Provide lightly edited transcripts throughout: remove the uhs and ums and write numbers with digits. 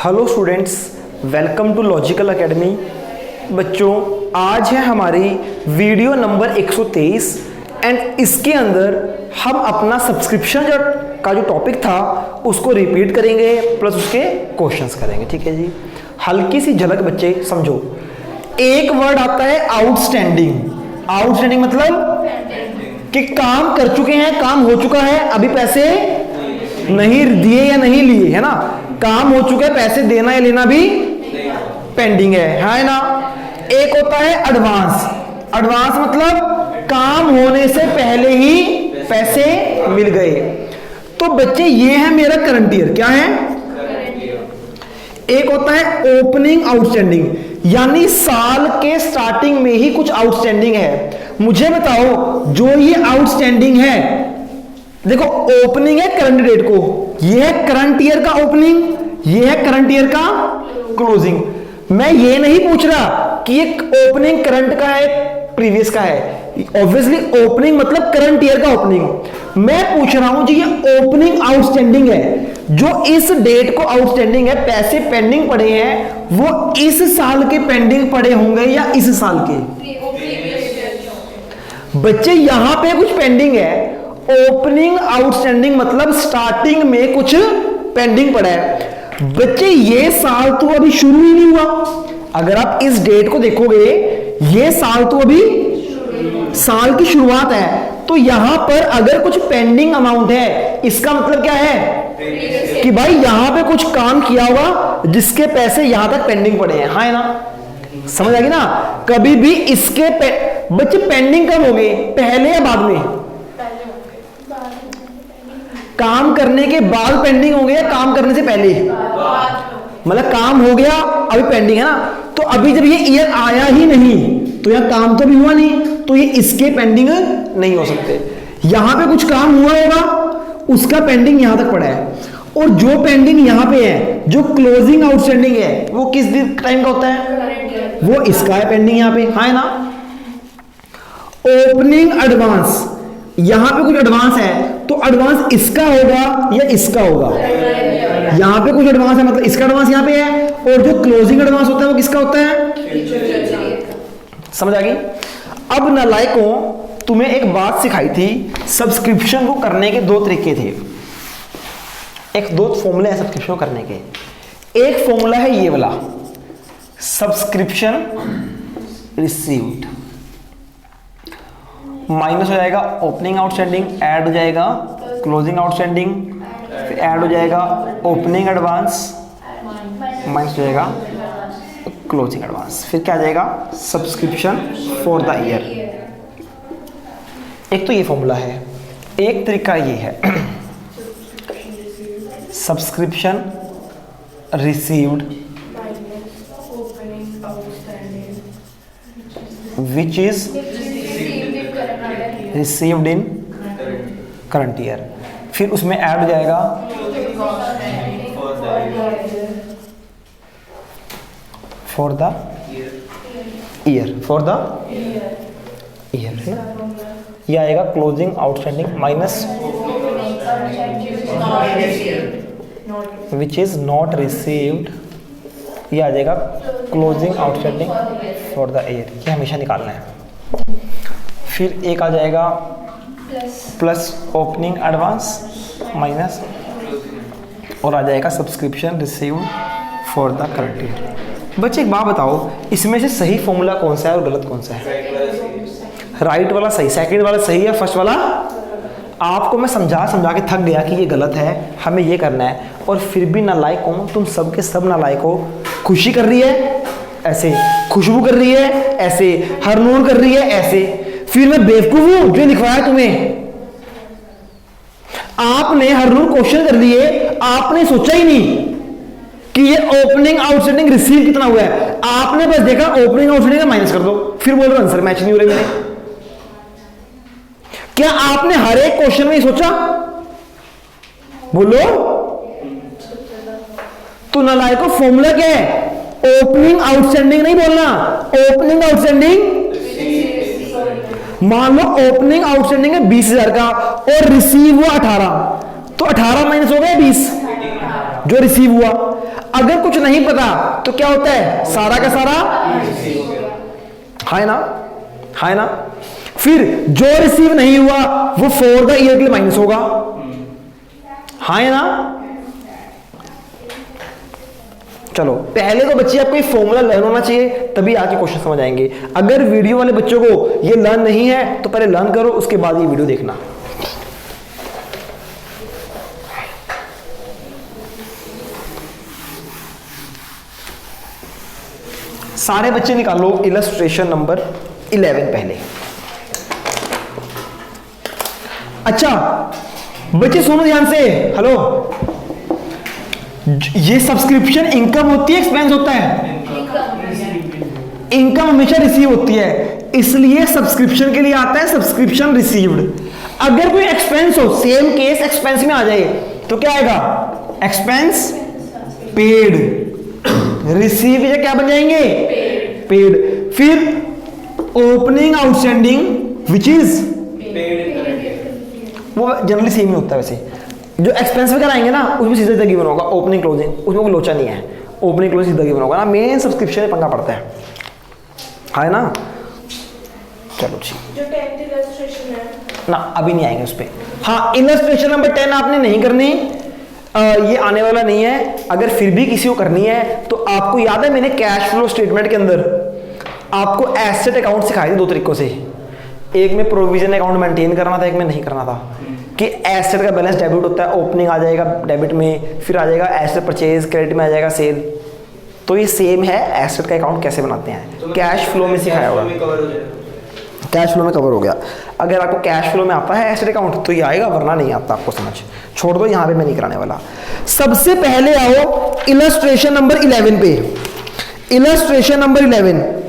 Hello students, welcome to Logical Academy. बच्चों, आज है हमारी वीडियो नंबर 123 एंड इसके अंदर हम अपना सब्सक्रिप्शन का जो टॉपिक था उसको रिपीट करेंगे प्लस उसके क्वेश्चंस करेंगे। ठीक है जी। हल्की सी झलक बच्चे समझो। एक वर्ड आता है आउटस्टैंडिंग। आउटस्टैंडिंग मतलब कि काम कर चुके हैं, काम हो चुका है, अभी पैसे नहीं दिए या नहीं लिए, है ना। काम हो चुका है, पैसे देना या लेना भी पेंडिंग है ना। एक होता है एडवांस। एडवांस मतलब काम होने से पहले ही पैसे मिल गए। तो बच्चे ये है मेरा करंट ईयर। क्या है? एक होता है ओपनिंग आउटस्टैंडिंग, यानी साल के स्टार्टिंग में ही कुछ आउटस्टैंडिंग है। मुझे बताओ, जो ये आउटस्टैंडिंग है, देखो ओपनिंग है करंट डेट को, ये है करंट ईयर का ओपनिंग, ये है करंट ईयर का क्लोजिंग। मैं ये नहीं पूछ रहा कि ये ओपनिंग करंट का है प्रीवियस का है। ऑब्वियसली ओपनिंग मतलब करंट ईयर का ओपनिंग। मैं पूछ रहा हूं जी ये ओपनिंग आउटस्टैंडिंग है, जो इस डेट को आउटस्टैंडिंग है, पैसे पेंडिंग पड़े हैं, वो इस साल के पेंडिंग पड़े होंगे या इस साल के? बच्चे यहां पे कुछ पेंडिंग है। ओपनिंग आउटस्टैंडिंग मतलब स्टार्टिंग में कुछ पेंडिंग पड़ा है। बच्चे ये साल तो अभी शुरू ही नहीं हुआ। अगर आप इस डेट को देखोगे, ये साल तो अभी साल की शुरुआत है, तो यहां पर अगर कुछ पेंडिंग अमाउंट है, इसका मतलब क्या है कि भाई यहां पे कुछ काम किया होगा जिसके पैसे यहां तक पेंडिंग पड़े हैं। हाँ है ना, समझ आ गई ना। कभी भी इसके बच्चे पेंडिंग कब होंगे, पहले या बाद में? काम करने के बाद पेंडिंग होंगे या काम करने से पहले? मतलब काम हो गया अभी पेंडिंग है ना, तो अभी जब ये ईयर आया ही नहीं तो यहां काम तो भी हुआ नहीं, तो ये इसके पेंडिंग नहीं हो सकते। यहां पे कुछ काम हुआ होगा, उसका पेंडिंग यहां तक पड़ा है, और जो पेंडिंग यहां पे है, जो क्लोजिंग आउटस्टैंडिंग है, वो किस टाइम का होता है? वो इसका है पेंडिंग यहां पे। हाँ है ना। ओपनिंग एडवांस, यहां पे कुछ एडवांस है, तो एडवांस इसका होगा या इसका होगा? यहां पे कुछ एडवांस है मतलब इसका एडवांस यहां पे है, और जो क्लोजिंग एडवांस होता है वो किसका होता है? समझ आ गई। अब नालायकों, तुम्हें एक बात सिखाई थी, सब्सक्रिप्शन को करने के दो तरीके थे। दो फॉर्मूले हैं सब्सक्रिप्शन करने के। एक फॉर्मूला है ये वाला, सब्सक्रिप्शन रिसीव्ड माइनस हो जाएगा ओपनिंग आउटस्टैंडिंग, ऐड हो जाएगा क्लोजिंग आउटस्टैंडिंग, फिर ऐड हो जाएगा ओपनिंग एडवांस, माइनस हो जाएगा क्लोजिंग एडवांस, फिर क्या आ जाएगा? Subscription for the year. एक तो ये फॉर्मूला है। एक तरीका ये है, subscription received which is received in current year, फिर उसमें ऐड हो जाएगा for the year, for the year. ये आएगा closing outstanding minus which is not received, ये आ जाएगा closing outstanding for the year. ये हमेशा निकालना है। फिर एक आ जाएगा प्लस ओपनिंग एडवांस माइनस, और आ जाएगा subscription received for the current year. बच्चे एक बात बताओ, इसमें से सही फॉर्मूला कौन सा है और गलत कौन सा है? राइट वाला सही, सेकंड वाला सही है, फर्स्ट वाला? आपको मैं समझा के थक गया कि ये गलत है, हमें ये करना है, और फिर भी नालायक हो तुम, सब के सब नालायक हो। खुशी कर रही है ऐसे, खुशबू कर रही है ऐसे, हरनून कर रही है ऐसे, फिर मैं बेवकूफ हूं जो लिखवाया तुम्हें? आपने हरनून क्वेश्चन कर लिए, आपने सोचा ही नहीं कि ये ओपनिंग आउटस्टैंडिंग रिसीव कितना हुआ है। आपने बस देखा ओपनिंग आउटस्टैंडिंग का माइनस कर दो, फिर बोल रहे आंसर मैच नहीं हो रहे मेरे। क्या आपने हर एक क्वेश्चन में सोचा? बोलो तो नालायकों, फॉर्मूला क्या है? ओपनिंग आउटस्टैंडिंग नहीं बोलना, ओपनिंग आउटस्टैंडिंग। मान लो ओपनिंग आउटस्टैंडिंग है 20,000 का और रिसीव हुआ 18, तो 18 माइनस हो गया 20 जो रिसीव हुआ। अगर कुछ नहीं पता तो क्या होता है, सारा का सारा है ना, है ना। फिर जो रिसीव नहीं हुआ वो फॉर द ईयर के लिए माइनस होगा, है ना। चलो पहले तो बच्चे आपको ये फॉर्मूला लर्न होना चाहिए, तभी आके क्वेश्चन समझ आएंगे। अगर वीडियो वाले बच्चों को ये लर्न नहीं है तो पहले लर्न करो, उसके बाद ये वीडियो देखना। सारे बच्चे निकालो इलस्ट्रेशन नंबर 11 पहले। अच्छा बच्चे सुनो ध्यान से, हेलो, ये सब्सक्रिप्शन इनकम होती है एक्सपेंस होता है? इनकम हमेशा रिसीव होती है, इसलिए सब्सक्रिप्शन के लिए आता है सब्सक्रिप्शन रिसीव्ड। अगर कोई एक्सपेंस हो, सेम केस एक्सपेंस में आ जाए तो क्या आएगा, एक्सपेंस पेड, रिसीव या क्या बन जाएंगे, पेड। फिर ओपनिंग आउटस्टैंडिंग विच इज वो जनरली सेम ही होता है। वैसे जो एक्सपेंस वगैरह आएंगे ना उसमें सीधा सीधा गिवन होगा, ओपनिंग क्लोजिंग उसमें कोई लोचा नहीं है, ओपनिंग क्लोजिंग सीधा गिवन होगा ना। मेन सब्सक्रिप्शन में पंगा पड़ता है ना। चलो ठीक, जो 10th इलस्ट्रेशन है ना अभी नहीं आएंगे उस पर। हाँ इलस्ट्रेशन नंबर 10 आपने नहीं करनी, ये आने वाला नहीं है। अगर फिर भी किसी को करनी है तो आपको याद है मैंने कैश फ्लो स्टेटमेंट के अंदर आपको एसेट अकाउंट सिखाए थे 2 तरीकों से। एक में प्रोविजन अकाउंट मेंटेन करना था, एक में नहीं करना था। कि एसेट का बैलेंस डेबिट होता है, ओपनिंग आ जाएगा डेबिट में, फिर आ जाएगा एसेट परचेज, क्रेडिट में आ जाएगा सेल। तो ये सेम है, एसेट का अकाउंट कैसे बनाते हैं कैश फ्लो में सिखाया होगा, कैश फ्लो में कवर हो गया। अगर आपको कैश फ्लो में आता है एसेट अकाउंट तो ये आएगा, वरना नहीं आता आपको समझ, छोड़ दो, यहाँ पे मैं नहीं कराने वाला। सबसे पहले आओ इलस्ट्रेशन नंबर 11 पे। इलस्ट्रेशन नंबर 11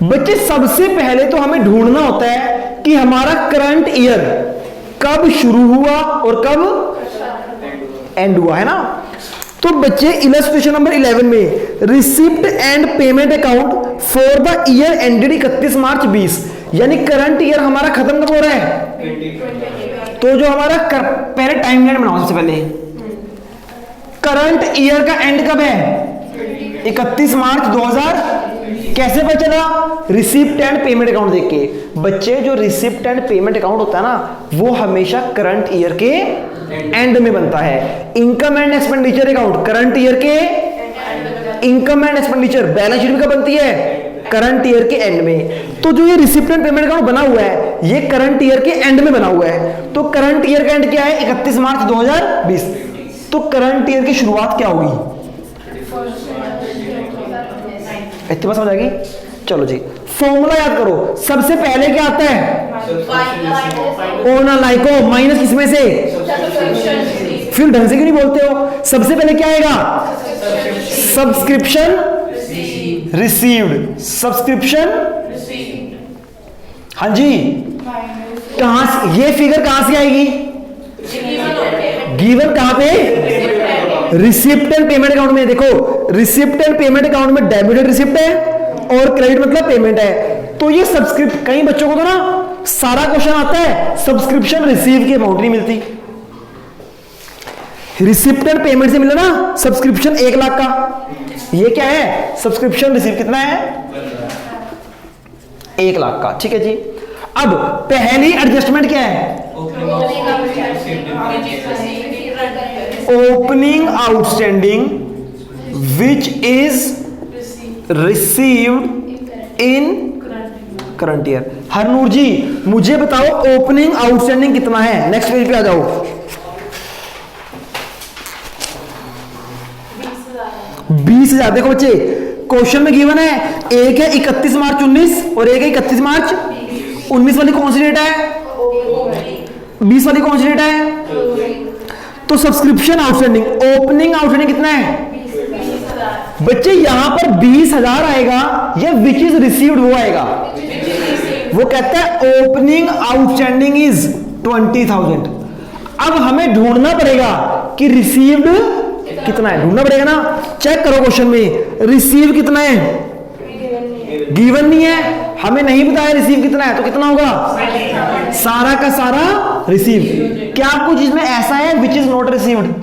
बच्चे, सबसे पहले तो हमें ढूंढना होता है कि हमारा करंट ईयर कब शुरू हुआ और कब एंड हुआ, है ना। तो बच्चे इलस्ट्रेशन नंबर 11 में receipt and payment account for the year ended 31 मार्च 20, यानी करंट ईयर हमारा खत्म कब हो रहा है। तो जो हमारा पहले टाइमलाइन बनाओ, सबसे पहले करंट ईयर का एंड कब है, 31 मार्च 2000। कैसे पता चला, रिसिप्ट एंड पेमेंट अकाउंट देख के। बच्चे जो रिसिप्ट एंड पेमेंट अकाउंट होता है ना वो हमेशा करंट ईयर के एंड में बनता है। Income and expenditure account current year के, income and expenditure balance sheet में कब बनती है, करंट ईयर के एंड में। तो जो ये रिसिप्ट एंड पेमेंट अकाउंट बना हुआ है ये करंट ईयर के एंड में बना हुआ है। तो करंट ईयर का एंड क्या है, 31 मार्च 2020। तो करंट ईयर की शुरुआत क्या होगी, इतनी बात समझ आ गई। चलो जी फॉर्मूला याद करो, सबसे पहले क्या आता है, ओना लाइको माइनस किसमें से, फिर ढंग से क्यों नहीं बोलते हो, सबसे पहले क्या आएगा, सब्सक्रिप्शन रिसीव्ड, सब्सक्रिप्शन, हाँ जी। कहां से ये फिगर कहां से आएगी, गिवन कहां पे, रिसिप्ट एंड पेमेंट अकाउंट में। देखो रिसिप्ट एंड पेमेंट अकाउंट में डेबिटेड रिसिप्ट है और क्रेडिट मतलब पेमेंट है। तो ये सब्सक्रिप्ट, कई बच्चों को तो ना सारा क्वेश्चन आता है सब्सक्रिप्शन रिसीव की अमाउंट नहीं मिलती। रिसिप्ट एंड पेमेंट से मिला ना सब्सक्रिप्शन 1 लाख का, ये क्या है सब्सक्रिप्शन रिसीव कितना है 1 लाख का, ठीक है जी। अब पहली एडजस्टमेंट क्या है, opening outstanding which is received in current year. Harnoor ji मुझे बताओ ओपनिंग आउटस्टैंडिंग कितना है, नेक्स्ट पेज पे आ जाओ। 20,000। देखो बच्चे क्वेश्चन में गिवन है, एक है 31 मार्च 19 और एक है 31 मार्च 19 वाली कौन सी डेट है, 20 वाली कौन सी डेट है। तो सब्सक्रिप्शन आउटस्टैंडिंग, ओपनिंग आउटस्टैंडिंग कितना है बच्चे, यहां पर 20,000 आएगा, या विच इज रिसीव्ड वो आएगा। वो कहता है ओपनिंग आउटस्टैंडिंग इज 20,000। अब हमें ढूंढना पड़ेगा कि रिसीव्ड कितना है, ढूंढना पड़ेगा ना। चेक करो क्वेश्चन में रिसीव कितना है, गिवन नहीं है, हमें नहीं पता है रिसीव कितना है, तो कितना होगा सारा का सारा रिसीव। क्या कुछ इसमें ऐसा है विच इज नॉट रिसीव्ड,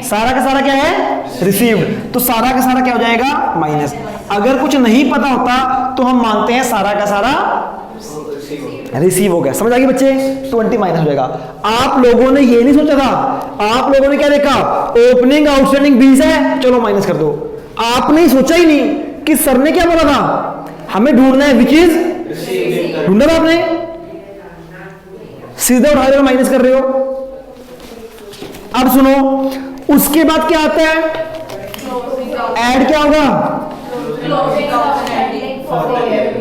सारा का सारा क्या है रिसीव्ड, तो सारा का सारा क्या हो जाएगा माइनस। अगर कुछ नहीं पता होता तो हम मानते हैं सारा का सारा रिसीव हो गया। समझ आ गई बच्चे? 20 माइनस हो जाएगा। आप लोगों ने ये नहीं सोचा था, आप लोगों ने क्या देखा, ओपनिंग आउटस्टैंडिंग 20 है, चलो माइनस कर दो। आपने सोचा ही नहीं कि सर ने क्या बोला था, हमें ढूंढना है विच इज, ढूंढा था आपने, सीधा उठा रहे हो माइनस कर रहे हो। अब सुनो, उसके बाद क्या आता है, ऐड क्या होगा,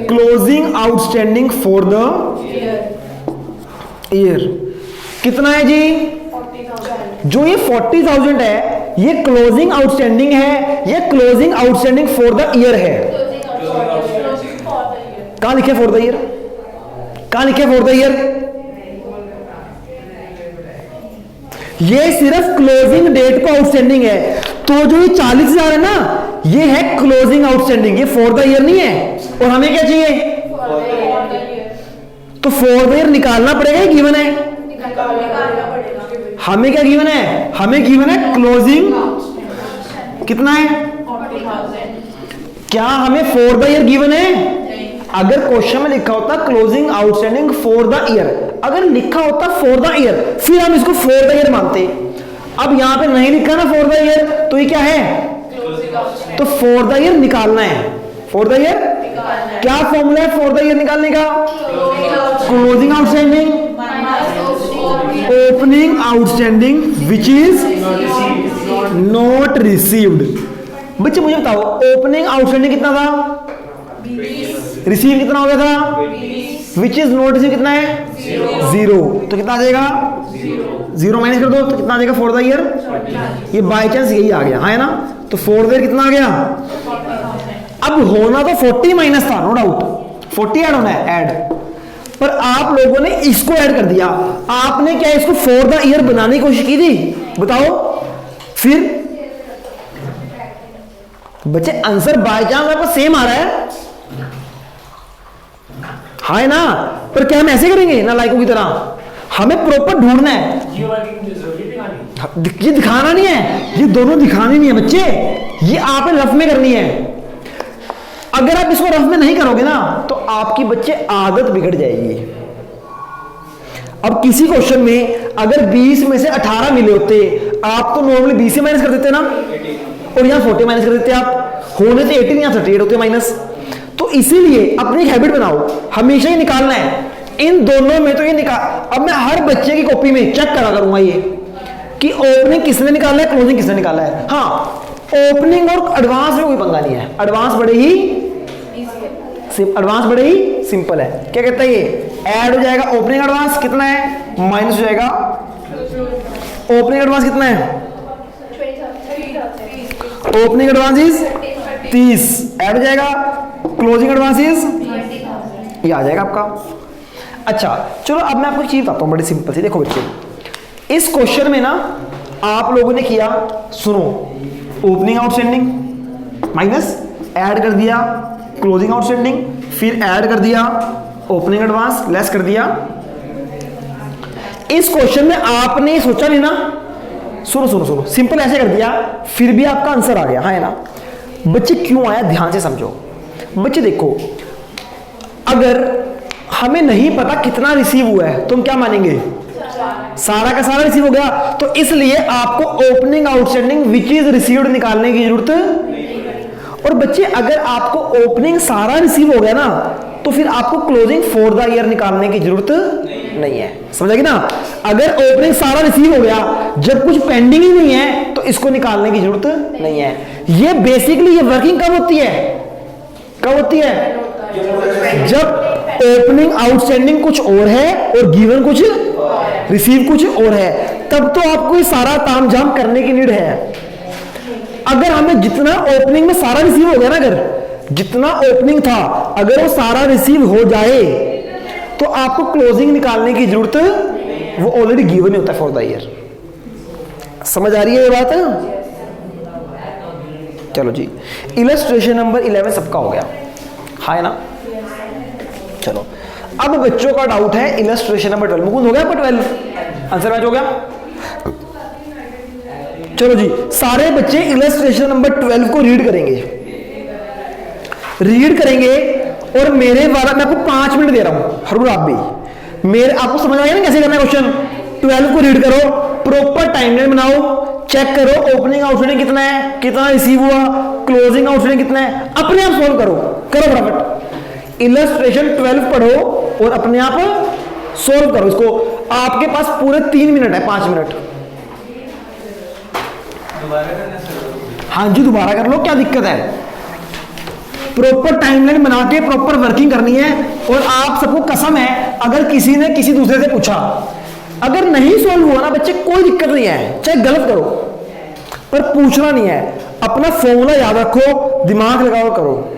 closing outstanding for the year. कितना है जी, जो ये 40,000 है ये क्लोजिंग आउटस्टैंडिंग है, ये closing outstanding for the year है। कहां लिखे फॉर द ईयर, कहां लिखे फॉर द ईयर, ये सिर्फ क्लोजिंग डेट को आउटस्टैंडिंग है। तो जो ये 40,000 है ना, ये है क्लोजिंग आउटस्टैंडिंग, ये फॉर द ईयर नहीं है। और हमें क्या चाहिए, तो फॉर द ईयर निकालना पड़ेगा, गिवन है, हमें क्या गिवन है, हमें गिवन है क्लोजिंग, कितना है, क्या हमें फॉर द ईयर गिवन है। अगर क्वेश्चन में लिखा होता closing outstanding for the year, अगर लिखा होता फॉर द ईयर, फिर हम इसको फॉर द ईयर मानते। अब यहां पे नहीं लिखा ना फॉर द ईयर, तो ये क्या है, तो फॉर द ईयर निकालना है। फॉर द ईयर क्या फॉर्मूला है फॉर द ईयर निकालने का, closing outstanding opening outstanding which is not received. बच्चे मुझे बताओ, ओपनिंग आउटस्टैंडिंग कितना था, रिसीव कितना हो गया था, विच इज नॉट रिसीव कितना है, 0, तो कितना आ जाएगा, 0 माइनस कर दो तो कितना आ जाएगा फॉर द ईयर, ये बाय चांस यही आ गया, है ना। तो फॉर द ईयर कितना आ गया, अब होना तो 40 माइनस था, नो डाउट 40 ऐड होना है, ऐड, पर आप लोगों ने इसको ऐड कर दिया। आपने क्या इसको फॉर द ईयर बनाने की कोशिश की थी, बताओ। फिर बच्चे आंसर बाय चांस आपको सेम आ रहा है, है ना, पर क्या हम ऐसे करेंगे ना लाइकों की तरह, हमें प्रॉपर ढूंढना है, ये दिखाना नहीं है, ये दोनों दिखाने नहीं है बच्चे, ये आपने रफ में करनी है। अगर आप इसको रफ में नहीं करोगे ना तो आपकी बच्चे आदत बिगड़ जाएगी। अब किसी क्वेश्चन में अगर 20 में से 18 मिले होते, आप तो नॉर्मली 20 से माइनस कर देते ना, और यहां 40 माइनस कर देते, आप होने से 18 यहां 38 होते माइनस। तो इसीलिए अपनी एक हैबिट बनाओ, हमेशा ही निकालना है इन दोनों में, तो ये निकाल। अब मैं हर बच्चे की कॉपी में चेक करा करूंगा ये कि ओपनिंग किसने निकाला है, क्लोजिंग किसने निकाला है। हाँ, ओपनिंग और एडवांस में कोई पंगा नहीं है, एडवांस बड़े ही सिंपल है। क्या कहता है ये, ऐड हो जाएगा ओपनिंग एडवांस कितना है, माइनस हो जाएगा ओपनिंग एडवांस कितना है, ओपनिंग एडवांस इज 30, ऐड हो जाएगा क्लोजिंग एडवांस इज, ये आ जाएगा आपका। अच्छा चलो, अब मैं आपको चीज बताता हूं बड़ी सिंपल सी। देखो बच्चे, इस क्वेश्चन में ना आप लोगों ने किया, सुनो, ओपनिंग आउटस्टैंडिंग माइनस, ऐड कर दिया क्लोजिंग आउटस्टैंडिंग, फिर ऐड कर दिया ओपनिंग एडवांस, लेस कर दिया। इस क्वेश्चन में आपने सोचा नहीं ना, सुनो सुनो सुनो, सिंपल ऐसे कर दिया, फिर भी आपका आंसर आ गया, है ना। बच्चे क्यों आया, ध्यान से समझो। बच्चे देखो, अगर हमें नहीं पता कितना रिसीव हुआ है तो हम क्या मानेंगे, सारा का सारा रिसीव हो गया। तो इसलिए आपको opening outstanding which is received निकालने की जरूरत। और बच्चे अगर आपको ओपनिंग सारा रिसीव हो गया ना, तो फिर आपको क्लोजिंग फॉर द ईयर निकालने की जरूरत नहीं है। समझेगी ना, अगर ओपनिंग सारा रिसीव हो गया, जब कुछ पेंडिंग ही नहीं है तो इसको निकालने की जरूरत नहीं है। ये बेसिकली ये वर्किंग कब होती है, कब होती है, जब ओपनिंग आउटस्टैंडिंग कुछ और है और गिवन कुछ, रिसीव कुछ और है, तब तो आपको ये सारा तामझाम करने की नीड है। अगर हमें जितना ओपनिंग में सारा रिसीव हो गया ना, अगर जितना ओपनिंग था अगर वो सारा रिसीव हो जाए तो आपको क्लोजिंग निकालने की जरूरत, वो ऑलरेडी गिवन ही होता है फॉर द ईयर। समझ आ रही है ये बात है। चलो जी, इलस्ट्रेशन नंबर 11 सबका हो गया, है ना। चलो, अब बच्चों का डाउट है इलस्ट्रेशन नंबर 12। मुकुंद हो गया पर 12 आंसर मैच हो गया। चलो जी, सारे बच्चे इलस्ट्रेशन नंबर 12 को रीड करेंगे, और मेरे वाला मैं आपको 5 मिनट दे रहा हूं, हर आप भी मेरे आपको समझ आएगा ना कैसे करना है क्वेश्चन। 12 को रीड करो, प्रॉपर टाइमलाइन बनाओ, चेक करो ओपनिंग आउटस्टैंडिंग कितना है, कितना रिसीव हुआ, क्लोजिंग आउटस्टैंडिंग कितना है, अपने आप सॉल्व करो फटाफट। इलस्ट्रेशन 12 पढ़ो और अपने आप सॉल्व करो इसको। आपके पास पूरे 3 मिनट है, 5 मिनट। हाँ जी, दोबारा कर लो, क्या दिक्कत है। प्रॉपर टाइमलाइन बना के प्रॉपर वर्किंग करनी है। और आप सबको कसम है, अगर किसी ने किसी दूसरे से पूछा, अगर नहीं सॉल्व हुआ ना बच्चे, कोई दिक्कत नहीं है, चाहे गलत करो पर पूछना नहीं है। अपना फॉर्मूला याद रखो, दिमाग लगाओ, करो।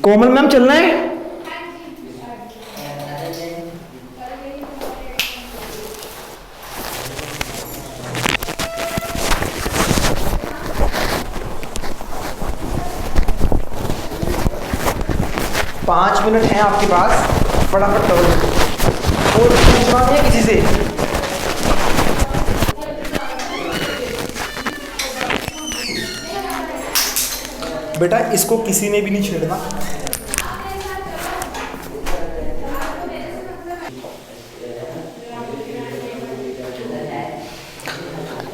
कोमल मैम चलना है? पांच मिनट है आपके पास, फटाफट करो और पूछना नहीं है किसी से। बेटा इसको किसी ने भी नहीं छेड़ना।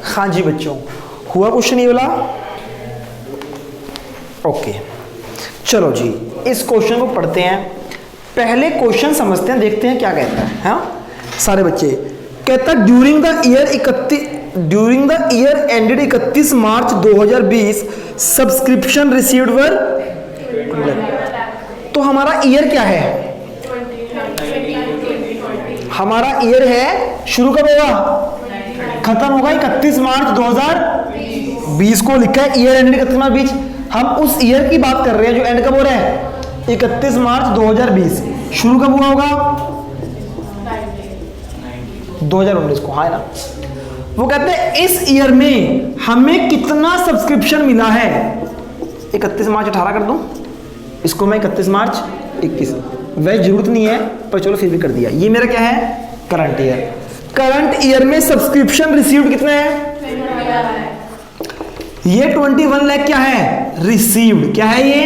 हाँ जी बच्चों, हुआ क्वेश्चन ये वाला? ओके, चलो जी इस क्वेश्चन को पढ़ते हैं। पहले क्वेश्चन समझते हैं, देखते हैं क्या कहता है। हाँ सारे बच्चे, कहता है during the year ended 31 March 2020 subscription received वर। तो हमारा ईयर क्या है? हमारा ईयर है, शुरू कब होगा, खत्म होगा 31 मार्च 2020 को लिखा है ईयर एंडेड 31 मार्च 20। हम उस ईयर की बात कर रहे हैं जो एंड कब हो रहा है, 31 मार्च 2020। शुरू कब हुआ होगा, 2019 को, हाँ ना। वो कहते हैं इस ईयर में हमें कितना सब्सक्रिप्शन मिला है। 31 मार्च 18 कर दूं, इसको मैं 31 मार्च 21, वह जरूरत नहीं है पर चलो फिर भी कर दिया। ये मेरा क्या है, करंट ईयर। करंट ईयर में सब्सक्रिप्शन रिसीव्ड कितना है, ये 21 लाख क्या है, रिसीव्ड। क्या है ये,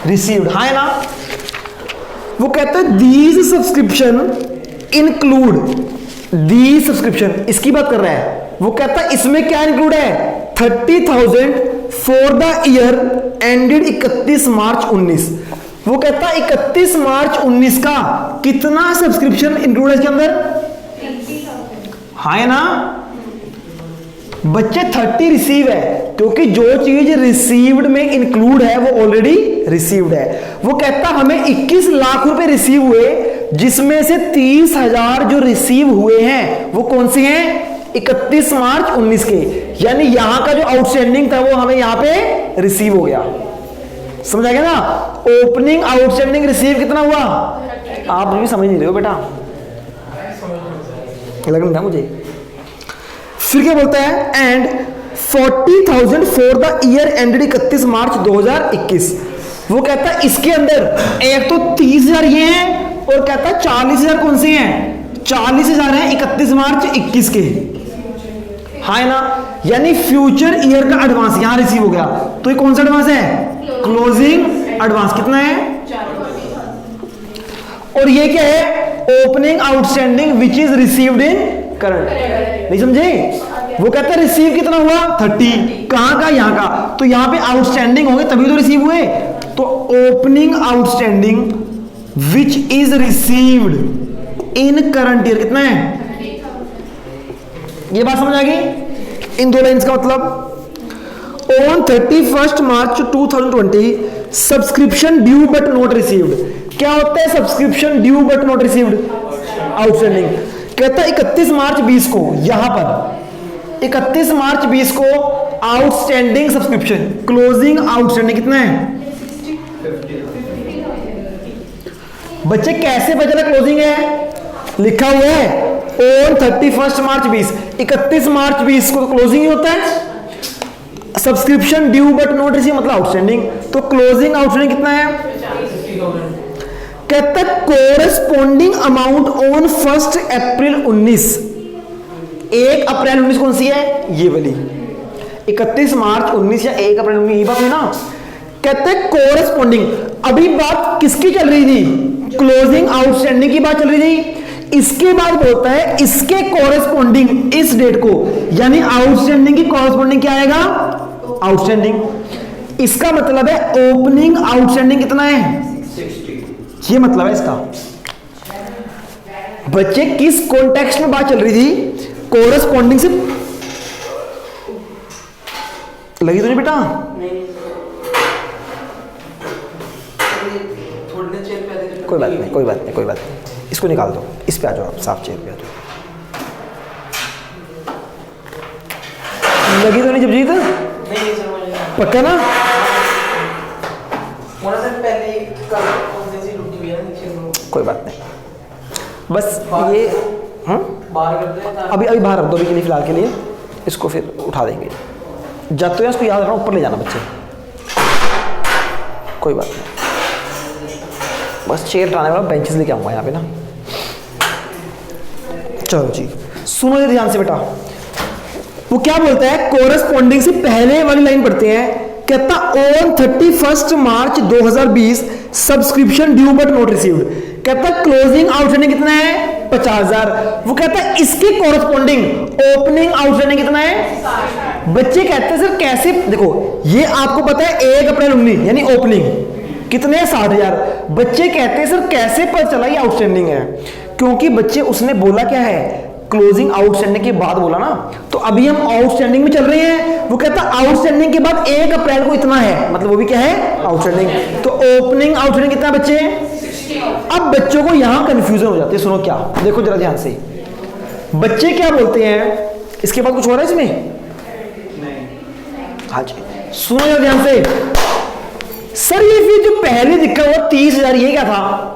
रिसीव्ड, हाँ है ना। वो कहता है these subscription include, these subscription इसकी बात कर रहा है। वो कहता है इसमें क्या इंक्लूड है, 30,000 for the year ended 31 March 19। वो कहता है 31 मार्च 19 का कितना सब्सक्रिप्शन इंक्लूड है इसके अंदर, हाँ है ना बच्चे। 30 रिसीव है, क्योंकि जो चीज रिसीव्ड में इंक्लूड है वो ऑलरेडी रिसीव्ड है। वो कहता हमें 21 लाख रुपए रिसीव हुए, जिसमें से 30,000 जो रिसीव हुए हैं वो कौन से हैं, 31 मार्च 19 के। यानी यहां का जो आउटस्टैंडिंग था वो हमें यहां पे रिसीव हो गया। समझ आ गया ना। ओपनिंग आउटस्टैंडिंग रिसीव कितना हुआ, आप भी समझ नहीं रहे हो बेटा, लग रहा मुझे। फिर क्या बोलता है, and 40,000 for the year ended 31 मार्च 2021। वो कहता है इसके अंदर एक तो 30,000 ये हैं और कहता है 40,000 कौन से हैं, 40,000 हैं 31 मार्च 21 के, हाँ है ना। यानी फ्यूचर ईयर का एडवांस यहां रिसीव हो गया। तो ये कौन सा एडवांस है, क्लोजिंग एडवांस। कितना है, और ये क्या है, opening outstanding which is received in current. नहीं समझे। वो कहता है रिसीव कितना हुआ, 30, कहां का, यहां का। तो यहां पे आउटस्टैंडिंग हो गए तभी तो रिसीव हुए। तो opening outstanding which is received in current year कितना है, ये बात समझ आ गई। इन दो लाइंस का मतलब, on 31 March 2020 subscription due but not received. क्या होता है subscription due but not received, outstanding. कहता है 31 मार्च 20 को, यहां पर 31 मार्च 20 को आउटस्टैंडिंग सब्सक्रिप्शन, क्लोजिंग आउटस्टैंडिंग कितना है, बच्चे कैसे पता चला क्लोजिंग है, लिखा हुआ है ऑन 31 मार्च 20, 31 मार्च 20 को तो क्लोजिंग ही होता है। Subscription due but not receive मतलब आउटस्टैंडिंग, तो क्लोजिंग आउटस्टैंडिंग कितना है? कहता है कोरेस्पोंडिंग अमाउंट ऑन 1 अप्रैल 19, 1 अप्रैल 19 कौन सी है? ये वाली 31 मार्च 19 या 1 अप्रैल 19, ये बात हुई ना। कहते हैं कोरेस्पोंडिंग, अभी बात किसकी चल रही थी? क्लोजिंग आउटस्टैंडिंग की बात चल रही थी। इसके बाद बोलता है इसके कोरेस्पोंडिंग इस डेट को, यानी आउटस्टैंडिंग की कोरेस्पोंडिंग क्या आएगा? आउटस्टैंडिंग। इसका मतलब है ओपनिंग आउटस्टैंडिंग कितना है? 60। ये मतलब है इसका। बच्चे किस कॉन्टेक्स्ट में बात चल रही थी? कोरेस्पोंडिंग से लगी तो नहीं बेटा? कोई बात नहीं, कोई बात नहीं, कोई बात नहीं, इसको निकाल दो, इस पे आ जाओ, आप साफ चेयर पे आ जाओ। लगी तो नहीं जबजीत? नहीं पक्का ना? कोई बात नहीं, बस ये अभी बाहर रख दो अभी के लिए, फिलहाल के लिए इसको फिर उठा देंगे। जब तो इसको याद रखना, ऊपर ले जाना बच्चे, कोई बात नहीं। बस चेयर उठाने वाला बेंचेस लेके आऊँगा यहाँ पे ना। चलो जी सुनो ये ध्यान से बेटा, वो क्या बोलता है? कोरेस्पोंडिंग से पहले वाली लाइन पढ़ते हैं। कहता on 31 March 2020 subscription due but not received. कहता क्लोजिंग आउटस्टैंडिंग कितना है? 50,000। वो कहता है इसके कोरेस्पोंडिंग ओपनिंग आउटस्टैंडिंग कितना है? बच्चे कहते हैं सर कैसे? देखो ये आपको पता है 1 अप्रैल 19 यानी ओपनिंग कितने? 60,000। बच्चे कहते हैं सर कैसे पता चला ये आउटस्टैंडिंग है? क्योंकि बच्चे उसने बोला क्या है? क्लोजिंग आउटस्टैंडिंग के बाद बोला ना, तो अभी हम आउटस्टैंडिंग में चल रहे हैं। वो कहता आउटस्टैंडिंग के बाद 1 अप्रैल को इतना है, मतलब वो भी क्या है? आउटस्टैंडिंग। तो ओपनिंग आउटस्टैंडिंग कितना बच्चे? अब बच्चों को यहां कंफ्यूजन हो जाती है। सुनो क्या, देखो जरा ध्यान से, बच्चे क्या बोलते हैं? इसके बाद कुछ हो रहा है इसमें? नहीं। हाँ जी सुनो जरा ध्यान से। सर ये फिर जो पहले दिखा हुआ 30,000 ये क्या था?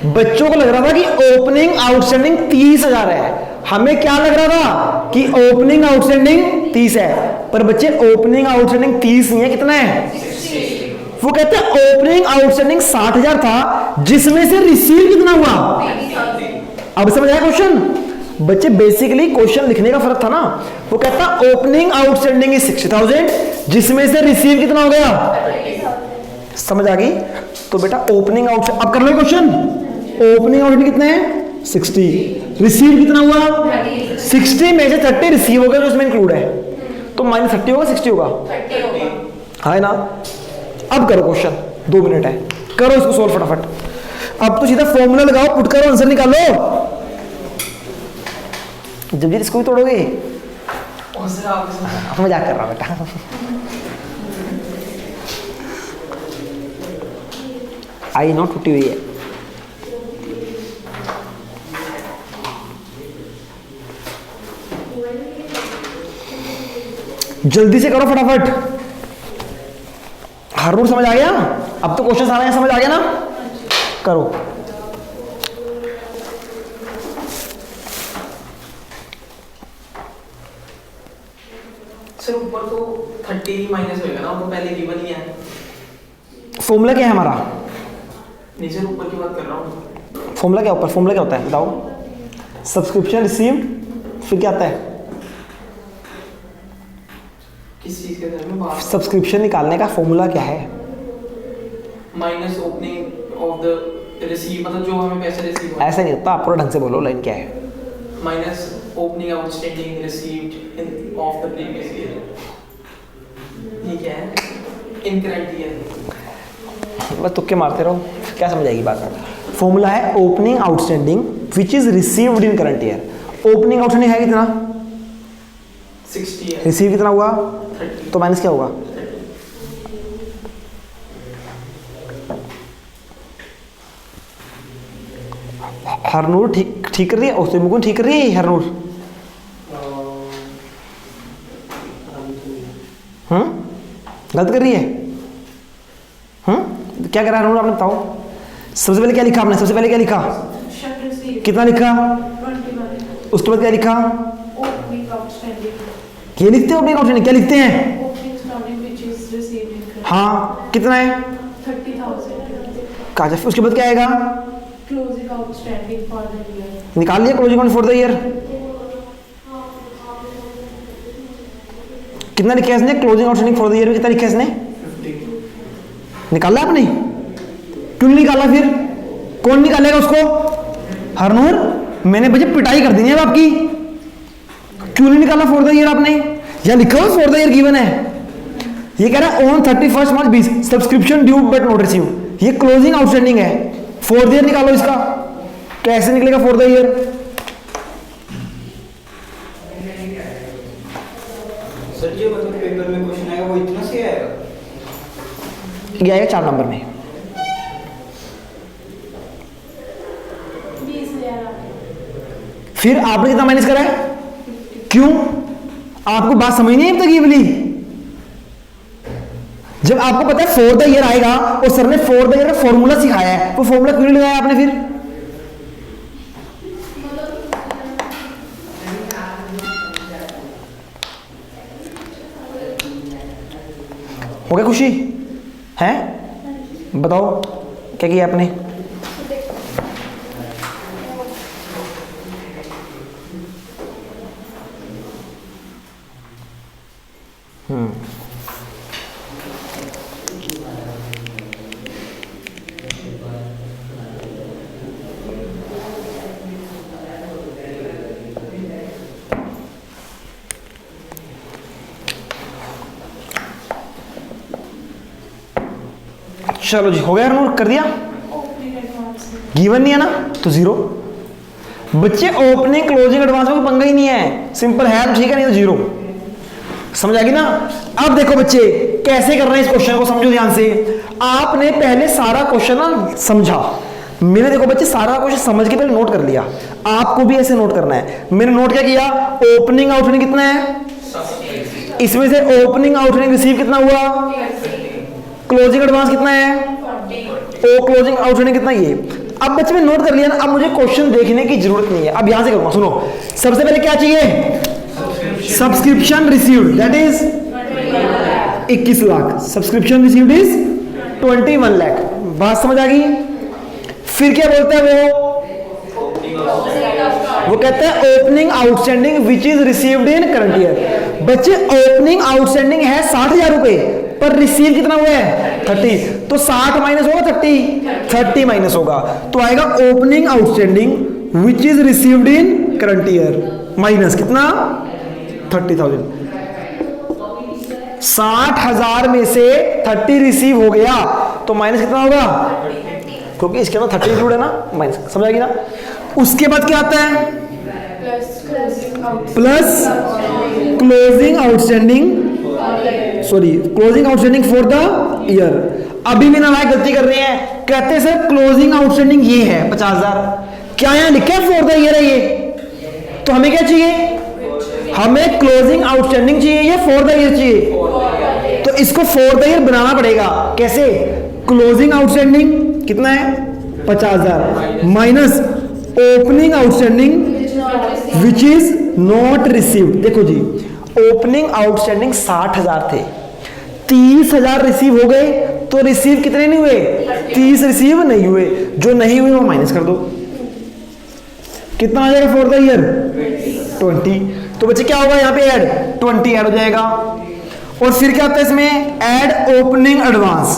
बच्चों को लग रहा था कि ओपनिंग आउटस्टैंडिंग 30,000 है। हमें क्या लग रहा था? कि ओपनिंग आउटस्टैंडिंग 30 है, पर बच्चे ओपनिंग आउटस्टैंडिंग 30 नहीं है, कितना है? 60। वो कहते हैं ओपनिंग आउटस्टैंडिंग 60,000 था, जिसमें से रिसीव कितना हुआ? अब समझ आया क्वेश्चन? बच्चे बेसिकली क्वेश्चन लिखने का फर्क था ना। वो कहता ओपनिंग आउटस्टैंडिंग इज 60,000, जिसमें से रिसीव कितना हो गया? समझ आ गई? तो बेटा ओपनिंग आउट, अब कर लो क्वेश्चन। ओपनिंग आउटस्टैंडिंग कितने हैं? 60। रिसीव कितना हुआ? 60 में से 30 रिसीव हो गया, जो इसमें इंक्लूड है, तो -30 होगा 60 होगा, है ना? अब करो क्वेश्चन, 2 मिनट है, करो इसको सोल्व फटाफट। अब तो सीधा फॉर्मूला लगाओ, पुट करो, आंसर निकालो। जब इसको भी तोड़ोगे? मजाक कर रहा हूं बेटा। आई नो टूटी हुई है। जल्दी से करो फटाफट। हर रूल समझ आ गया? अब तो क्वेश्चन सारे समझ आ गया ना? करो। सर ऊपर तो 30 माइनस होएगा ना, वो पहले गिवन ही है। फॉर्मूला क्या है हमारा? नीचे ऊपर की बात कर रहा हूँ। फॉर्मूला क्या? ऊपर फॉर्मूला क्या होता है बताओ? सब्सक्रिप्शन रिसीव, फिर क्या आता है? किस चीज के बारे में बात? सब्सक्रिप्शन निकालने का फॉर्मूला क्या है? Minus opening of the receive, मतलब जो हमें पैसे रिसीव हुआ। ऐसा नहीं होता, आप पूरा ढंग से बोलो, लाइन क्या है? Minus opening outstanding received in of the previous year. ये क्या है? इन करंट ईयर। बस तुक्के मारते रहो, क्या समझ आएगी बात? फॉर्मूला है opening outstanding which is received in current year. Opening outstanding है कितना? 60 है। रिसीव कितना हुआ? 30। तो माइनस क्या होगा? हरनूर ठीक कर रही है, उससे मुकुंद ठीक कर रही है हरनूर? गलत कर रही है? क्या करा हरनूर आपने बताओ? सबसे पहले क्या लिखा आपने? सबसे पहले क्या लिखा? कितना लिखा? उसके बाद क्या लिखा? Opening outstanding. ये लिखते हैं ओपनिंग आउटस्टैंडिंग, क्या लिखते हैं? Opening outstanding which is received इन हाँ कितना है? 30,000। कहा। उसके बाद क्या आएगा? Closing outstanding for the year. निकाल लिया closing amount for the year. कितना लिखा है इसने? Closing outstanding for the year में कितना लिखा है इसने? 50। निकाला आपने? क्यों नहीं निकाला फिर? कौन निकालेगा उसको? हरनूर, मैंने बच्चे पिटाई कर दी है आपकी। क्यों नहीं निकाला फॉर द ईयर आपने? या लिखा हुआ फॉर द ईयर गिवन है। ये कह रहा है on 31 March 20 subscription due but not receive. ये क्लोजिंग आउटस्टैंडिंग है। फॉर द ईयर निकालो इसका। कैसे निकलेगा फॉर द ईयर? सर जो मतलब पेपर में क्वेश्चन आएगा वो इतना से आएगा? ये आएगा 4 नंबर में। 20,000। फिर आपने कितना माइनस करा है? क्यों? आपको बात समझ नहीं है अब तक ये वाली? जब आपको पता है फॉर द ईयर आएगा और सर ने फॉर द ईयर का फॉर्मूला सिखाया है, वो फॉर्मूला क्यों नहीं लगाया आपने फिर? हो गया खुशी है? बताओ क्या किया आपने? चलो जी, हो गया नोट कर दिया? Opening advance. गिवन नहीं है ना तो 0। बच्चे ओपनिंग क्लोजिंग एडवांस में कोई पंगा ही नहीं है, सिंपल है तो ठीक है, नहीं तो 0। समझ आ गई ना? अब देखो बच्चे कैसे कर रहे हैं इस क्वेश्चन को, समझो ध्यान से। आपने पहले सारा क्वेश्चन ना समझा। मैंने देखो बच्चे सारा क्वेश्चन समझ के पहले नोट कर लिया। आपको भी ऐसे नोट करना है। मैंने नोट क्या किया? ओपनिंग आउटस्टैंडिंग कितना है? इसमें से ओपनिंग आउटस्टैंडिंग रिसीव कितना हुआ? क्लोजिंग एडवांस कितना है? ओ क्लोजिंग आउटस्टैंडिंग कितना? ये अब बच्चे में नोट कर लिया ना। अब मुझे क्वेश्चन देखने की जरूरत नहीं है। अब यहां से करूंगा, सुनो। सबसे पहले क्या चाहिए? Subscription received, that is 21 lakh. Subscription received is 21 lakh. बात समझ आ गई? फिर क्या बोलता है वो कहता है opening outstanding which is received in current year. बच्चे ओपनिंग आउटस्टैंडिंग है 60,000 रुपए, पर रिसीव कितना हुआ है? 30। तो 60 माइनस होगा 30 माइनस होगा तो आएगा opening outstanding which is received in current year minus कितना? 30,000। 60,000 में से 30 रिसीव हो गया तो माइनस कितना होगा? क्योंकि इसके अंदर 30 इंक्लूड है ना, माइनस। समझ आएगी ना? उसके बाद क्या आता है? Plus closing outstanding, sorry closing outstanding for the year. अभी भी ना गलती कर रहे हैं, कहते हैं सर क्लोजिंग आउटस्टैंडिंग ये है 50,000। क्या यहां लिखा है फॉर द ईयर है ये? तो हमें क्या चाहिए? हमें क्लोजिंग आउटस्टैंडिंग चाहिए या फॉर द ईयर चाहिए? तो इसको फॉर द ईयर बनाना पड़ेगा। कैसे? क्लोजिंग आउटस्टैंडिंग कितना है? 50,000 minus opening outstanding which is not received. देखो जी, ओपनिंग आउटस्टैंडिंग 60,000 थे, 30,000 रिसीव हो गए तो रिसीव कितने नहीं हुए? 30 रिसीव नहीं हुए। जो नहीं हुए वो माइनस कर दो। कितना आ जाएगा फॉर द ईयर? 20। तो बच्चे क्या होगा यहाँ पे? ऐड 20 ऐड हो जाएगा। और फिर क्या होता है इसमें? Add opening advance.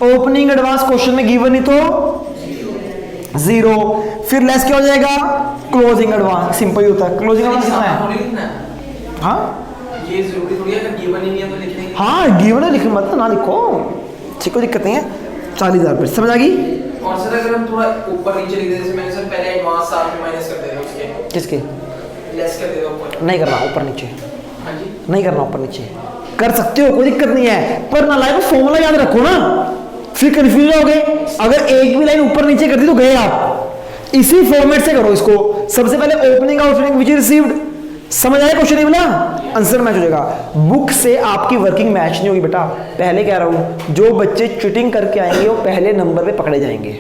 Opening advance question में गिवन नहीं तो 0। फिर लेस क्या हो जाएगा? Closing advance. सिंपल ही होता है। क्लोजिंग एडवांस कितना है? हाँ ये जरूरी थोड़ी है कि गिवन ही नहीं है तो लिखने की। हाँ गिवन है, लिख मत ना लिखो, ठीक, कोई दिक्कत नहीं है। 40,000 रुपये। समझ आ गई? और सर अगर हम थोड़ा ऊपर नीचे लिख देते, जैसे मैंने सर पहले एडवांस साथ में माइनस कर देगा उसके, किसके? लेस कर देगा ऊपर। नहीं करना ऊपर नीचे, हाँ जी, नहीं करना ऊपर नीचे। कर सकते हो, कोई दिक्कत नहीं है, पर ना लाइक फॉर्मूला याद रखो ना, फिर कंफ्यूज हो गए। अगर एक भी लाइन ऊपर नीचे कर दी तो गए आप। इसी फॉर्मेट से करो इसको। सबसे पहले opening outstanding which is received. समझ आया क्वेश्चन? नहीं बोला, आंसर मैच हो जाएगा। बुक से आपकी वर्किंग मैच नहीं होगी बेटा, पहले कह रहा हूं। जो बच्चे चीटिंग करके आएंगे वो पहले नंबर पे पकड़े जाएंगे।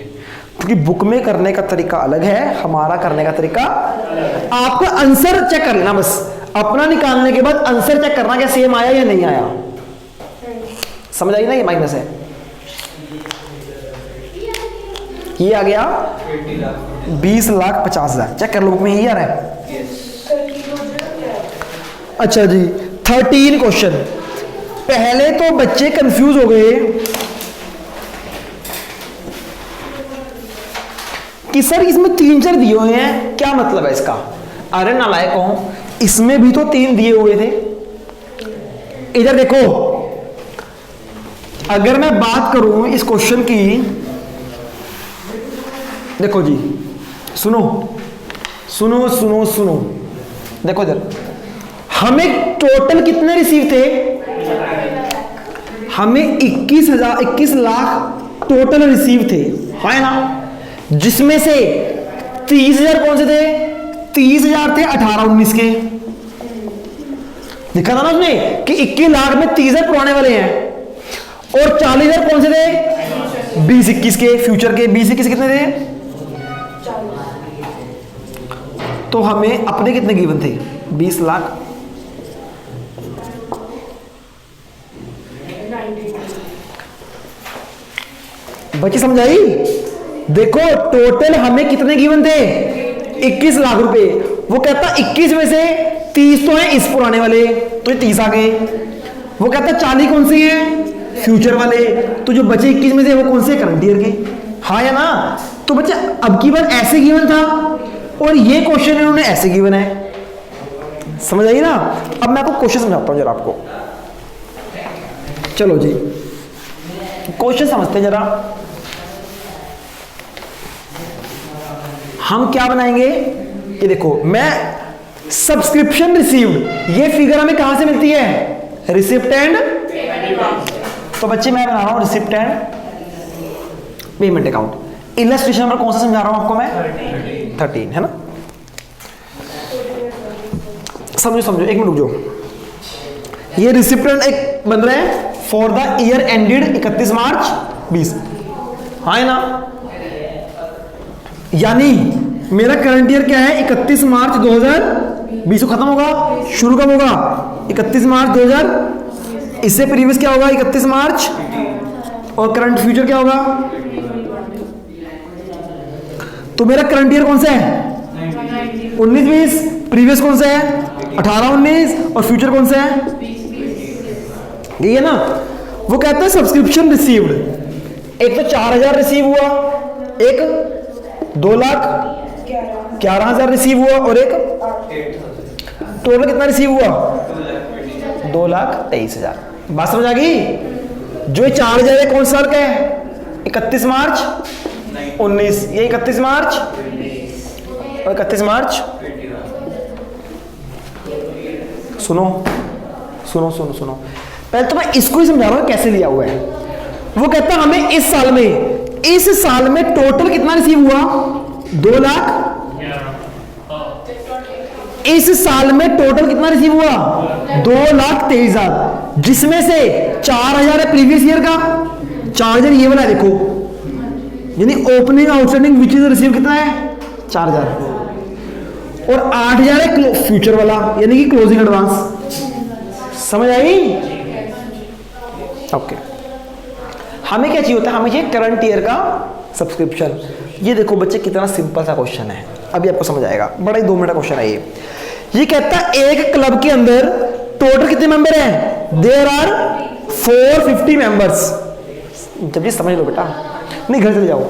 क्योंकि बुक में करने का तरीका अलग है, हमारा करने का तरीका। आपको आंसर चेक कर लेना, बस अपना निकालने के बाद आंसर चेक करना क्या सेम आया या नहीं आया। समझ आई ना, ये माइनस है, ये आ गया 20,50,000। चेक कर लो बुक में यही आ रहा है। अच्छा जी 13 क्वेश्चन। पहले तो बच्चे कंफ्यूज हो गए कि सर इसमें 3-4 दिए हुए हैं, क्या मतलब है इसका। अरे नालायक हूं, इसमें भी तो 3 दिए हुए थे। इधर देखो, अगर मैं बात करूं इस क्वेश्चन की, देखो जी, सुनो सुनो सुनो सुनो, देखो इधर हमें टोटल कितने रिसीव थे, हमें 21 लाख टोटल रिसीव थे, है ना। जिसमें से 30,000 कौन से थे, 30,000 थे 18-19 के। लिखा था ना उसने कि 21 लाख में 30,000 पुराने वाले हैं, और 40,000 कौन से थे, 20-21 के फ्यूचर के। 20-21 कितने थे, तो हमें अपने कितने गिवन थे, 20 लाख। बच्चे समझाई। देखो टोटल हमें कितने गिवन थे, 21 लाख रुपए। वो कहता 21 में से 30 तो है इस पुराने वाले, तो ये 30 आ गए। वो कहता 40 कौन से हैं, फ्यूचर वाले, तो जो बचे 21 में से वो कौन से, करंट ईयर के। हाँ या ना। तो बच्चे अब की बार ऐसे गिवन था, और ये क्वेश्चन इन्होंने ऐसे गिवन है। समझ आई ना। अब मैं आपको क्वेश्चन समझाता हूं जरा आपको। चलो जी क्वेश्चन समझते हैं जरा। हम क्या बनाएंगे, ये देखो, मैं सब्सक्रिप्शन रिसीव्ड, ये फिगर हमें कहां से मिलती है, रिसिप्ट एंड। तो बच्चे मैं बना रहा हूं receipt and payment account. Illustration number कौन सा समझा रहा हूं आपको मैं, 13 है ना। समझो समझो, एक मिनट रुक जाओ। ये रिसिप्ट एंड एक बन रहा है फॉर द ईयर एंडेड 31 मार्च 20, हाँ है ना। यानी मेरा करंट ईयर क्या है, 31 मार्च 2020 को खत्म होगा, शुरू कब होगा, 31 मार्च 2000। इससे प्रीवियस क्या होगा, 31 मार्च, और करंट फ्यूचर क्या होगा। तो मेरा करंट ईयर कौन सा है, 19-20। प्रीवियस कौन सा है, 18-19, और फ्यूचर कौन सा है, यही है ना। वो कहता है सब्सक्रिप्शन रिसीव्ड, एक तो 4,000 रिसीव हुआ, एक 2,11,000 रिसीव हुआ, और एक टोटल कितना रिसीव हुआ, 2,23,000। बात समझ आ गई। जो 4,000 है कौन साल का है, 31 मार्च 19, ये 31 मार्च और 31 मार्च। सुनो सुनो सुनो सुनो, पहले तो मैं इसको ही समझा रहा हूं कैसे लिया हुआ है। वो कहता है हमें इस साल में टोटल कितना रिसीव हुआ, 2 लाख। इस साल में टोटल कितना रिसीव हुआ, 2,23,000, जिसमें से 4,000 है प्रीवियस ईयर का, 4,000 ये वाला है देखो, यानी opening outstanding which is receive कितना है, 4,000, और 8,000 है फ्यूचर वाला, यानी कि क्लोजिंग एडवांस। समझ आई। ओके, हमें क्या चाहिए होता है, हमें चाहिए करंट ईयर का सब्सक्रिप्शन। ये देखो बच्चे कितना सिंपल सा क्वेश्चन है, अभी आपको समझ आएगा, बड़ा ही 2 मिनट का क्वेश्चन है ये कहता है एक क्लब के अंदर टोटल कितने मेंबर हैं, देयर आर 450 मेंबर्स। जब ये समझ लो बेटा, नहीं घर चले जाओ,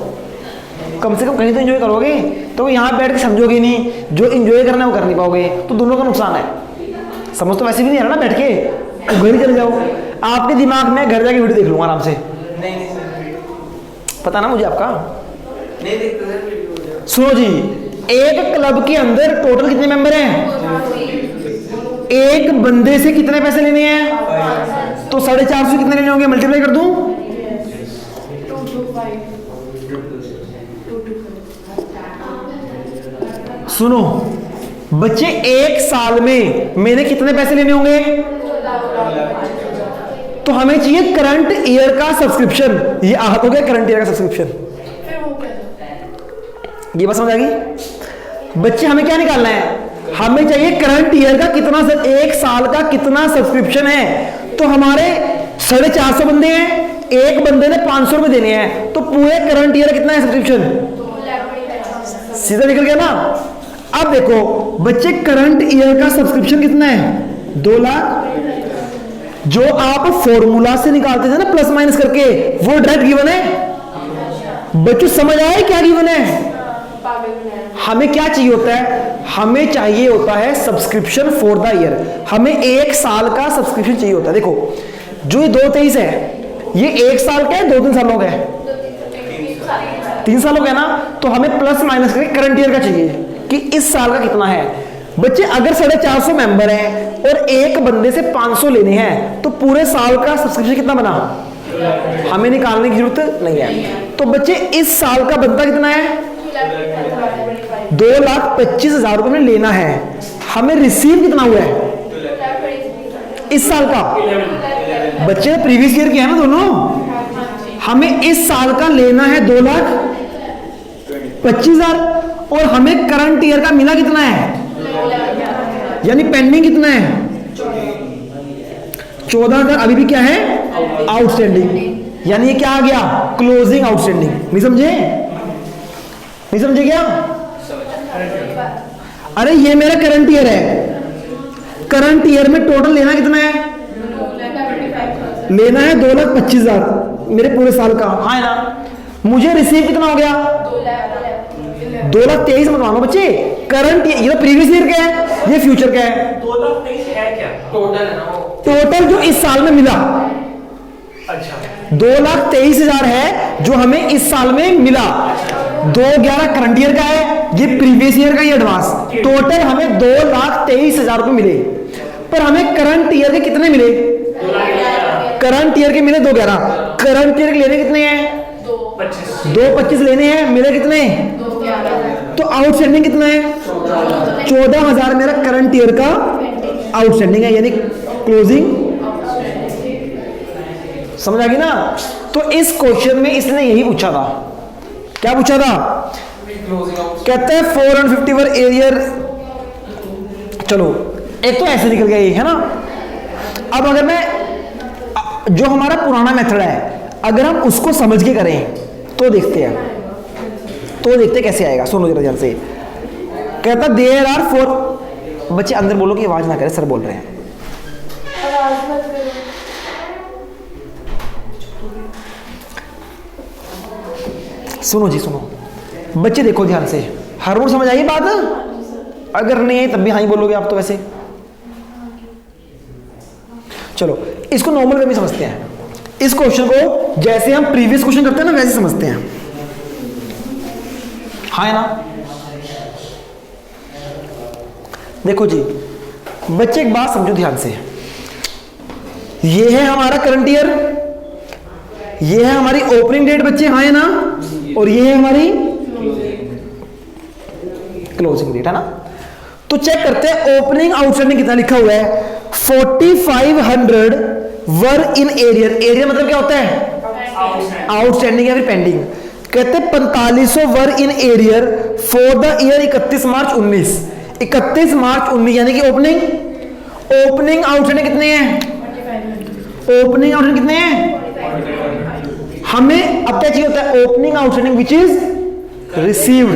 कम से कम कहीं तो एंजॉय करोगे, तो यहाँ बैठ के समझोगे नहीं, जो एंजॉय करना है वो कर नहीं पाओगे, तो दोनों का नुकसान है। समझ तो वैसे भी नहीं आ रहा ना बैठ के, तो घर ही चले जाओ। आपके दिमाग में घर जाके वीडियो देख लूंगा आराम से, नहीं सर, पता ना मुझे आपका। नहीं देखते सर वीडियो। सुनो जी, एक क्लब के अंदर टोटल कितने मेंबर हैं, एक बंदे से कितने पैसे लेने हैं, तो 450 कितने लेने होंगे, मल्टीप्लाई कर दूं। 225। सुनो बच्चे, एक साल में मैंने कितने पैसे लेने होंगे, तो हमें चाहिए करंट ईयर का सब्सक्रिप्शन। ये आहत हो गया करंट ईयर का सब्सक्रिप्शन। फिर वो क्या था? ये बात समझ आ गई बच्चे? हमें क्या निकालना है? हमें चाहिए करंट ईयर का कितना, एक साल का कितना सब्सक्रिप्शन है। तो हमारे 450 बंदे हैं, एक बंदे ने 500 रुपए देने हैं, तो पूरे करंट ईयर कितना है सब्सक्रिप्शन? सीधा निकल गया ना। अब देखो बच्चे, करंट ईयर का सब्सक्रिप्शन कितना है? 2 लाख। जो आप फॉर्मूला से निकालते थे ना प्लस माइनस करके, वो डायरेक्ट गिवन है। बच्चों समझ आए क्या गिवन है? हमें क्या चाहिए होता है? हमें चाहिए होता है सब्सक्रिप्शन फॉर द ईयर। हमें 1 साल का सब्सक्रिप्शन चाहिए होता है। देखो जो ये 223 है, ये 1 साल का है, 2-3 सालों का है? 3 सालों का है ना। तो हमें प्लस माइनस करके करंट ईयर का चाहिए कि इस साल का कितना है। बच्चे अगर 450 मेंबर हैं और एक बंदे से 500 लेने हैं, तो पूरे साल का सब्सक्रिप्शन कितना बना? हमें निकालने की जरूरत नहीं है। तो बच्चे इस साल का बनता कितना है? 2,25,000 रुपए में लेना है। हमें रिसीव कितना हुआ है इस साल का? बच्चे प्रीवियस ईयर के हैं ना दोनों। हमें इस साल का लेना है 2,25,000 और हमें करंट ईयर का मिला कितना है? यानी पेंडिंग कितना है? 14,000 अभी भी क्या है? आउटस्टैंडिंग। यानी ये क्या आ गया? Closing outstanding. नहीं समझे? नहीं समझे क्या? अरे ये मेरा करंट ईयर है। करंट ईयर में टोटल लेना कितना है? लेना है 2,25,000 मेरे पूरे साल का। हाँ है ना। मुझे रिसीव कितना हो गया? 2,23,000 मत मांगो बच्चे। करंट ये तो प्रीवियस ईयर का है, ये फ्यूचर का है। 2,23,000 है क्या? टोटल है ना वो। टोटल जो इस साल में मिला। अच्छा 2,23,000 है जो हमें इस साल में मिला। 2,11 करंट ईयर का है, ये प्रीवियस ईयर का ही एडवांस। टोटल हमें 2,23,000 रुपए मिले। पर हमें करंट ईयर के कितने मिले? करंट ईयर के मिले 2,11। करंट ईयर के लेने कितने हैं? 2,25 लेने हैं। मिले कितने? तो आउटस्टैंडिंग कितना है? 14,000 मेरा करंट ईयर का आउटस्टैंडिंग है, यानी क्लोजिंग। समझ आ गई ना। तो इस क्वेश्चन में इसने यही पूछा था। क्या पूछा था? कहते हैं 451 एरियर। चलो एक तो ऐसे निकल गया ये, है ना। अब अगर मैं जो हमारा पुराना मेथड है, अगर हम उसको समझ के करें तो देखते हैं, कैसे आएगा। सुनो जरा ध्यान से। कहता देयर आर 4। बच्चे अंदर बोलो कि आवाज ना करे, सर बोल रहे हैं। सुनो जी सुनो बच्चे, देखो ध्यान से। हर रोज समझ आई बात? अगर नहीं आई तब भी हाँ ही बोलोगे आप तो। वैसे चलो इसको नॉर्मल वे में समझते हैं। इस क्वेश्चन को जैसे हम प्रीवियस क्वेश्चन करते हैं ना, वैसे समझते हैं। हाँ है ना। देखो जी बच्चे, एक बात समझो ध्यान से। ये है हमारा करंट ईयर, ये है हमारी ओपनिंग डेट बच्चे। हाँ है ना। और ये है हमारी क्लोजिंग डेट, है ना। तो चेक करते हैं ओपनिंग आउटस्टैंडिंग कितना लिखा हुआ है। 4,500 वर इन एरियर। एरियर मतलब क्या होता है? आउटस्टैंडिंग या फिर पेंडिंग। कहते हैं 4500 were in arrear for the year 31 March 19। 31 March 19 यानी कि ओपनिंग आउटस्टैंडिंग कितने हैं? ओपनिंग आउटस्टैंडिंग कितने हैं? हमें अब क्या चाहिए होता है? Opening outstanding which is received.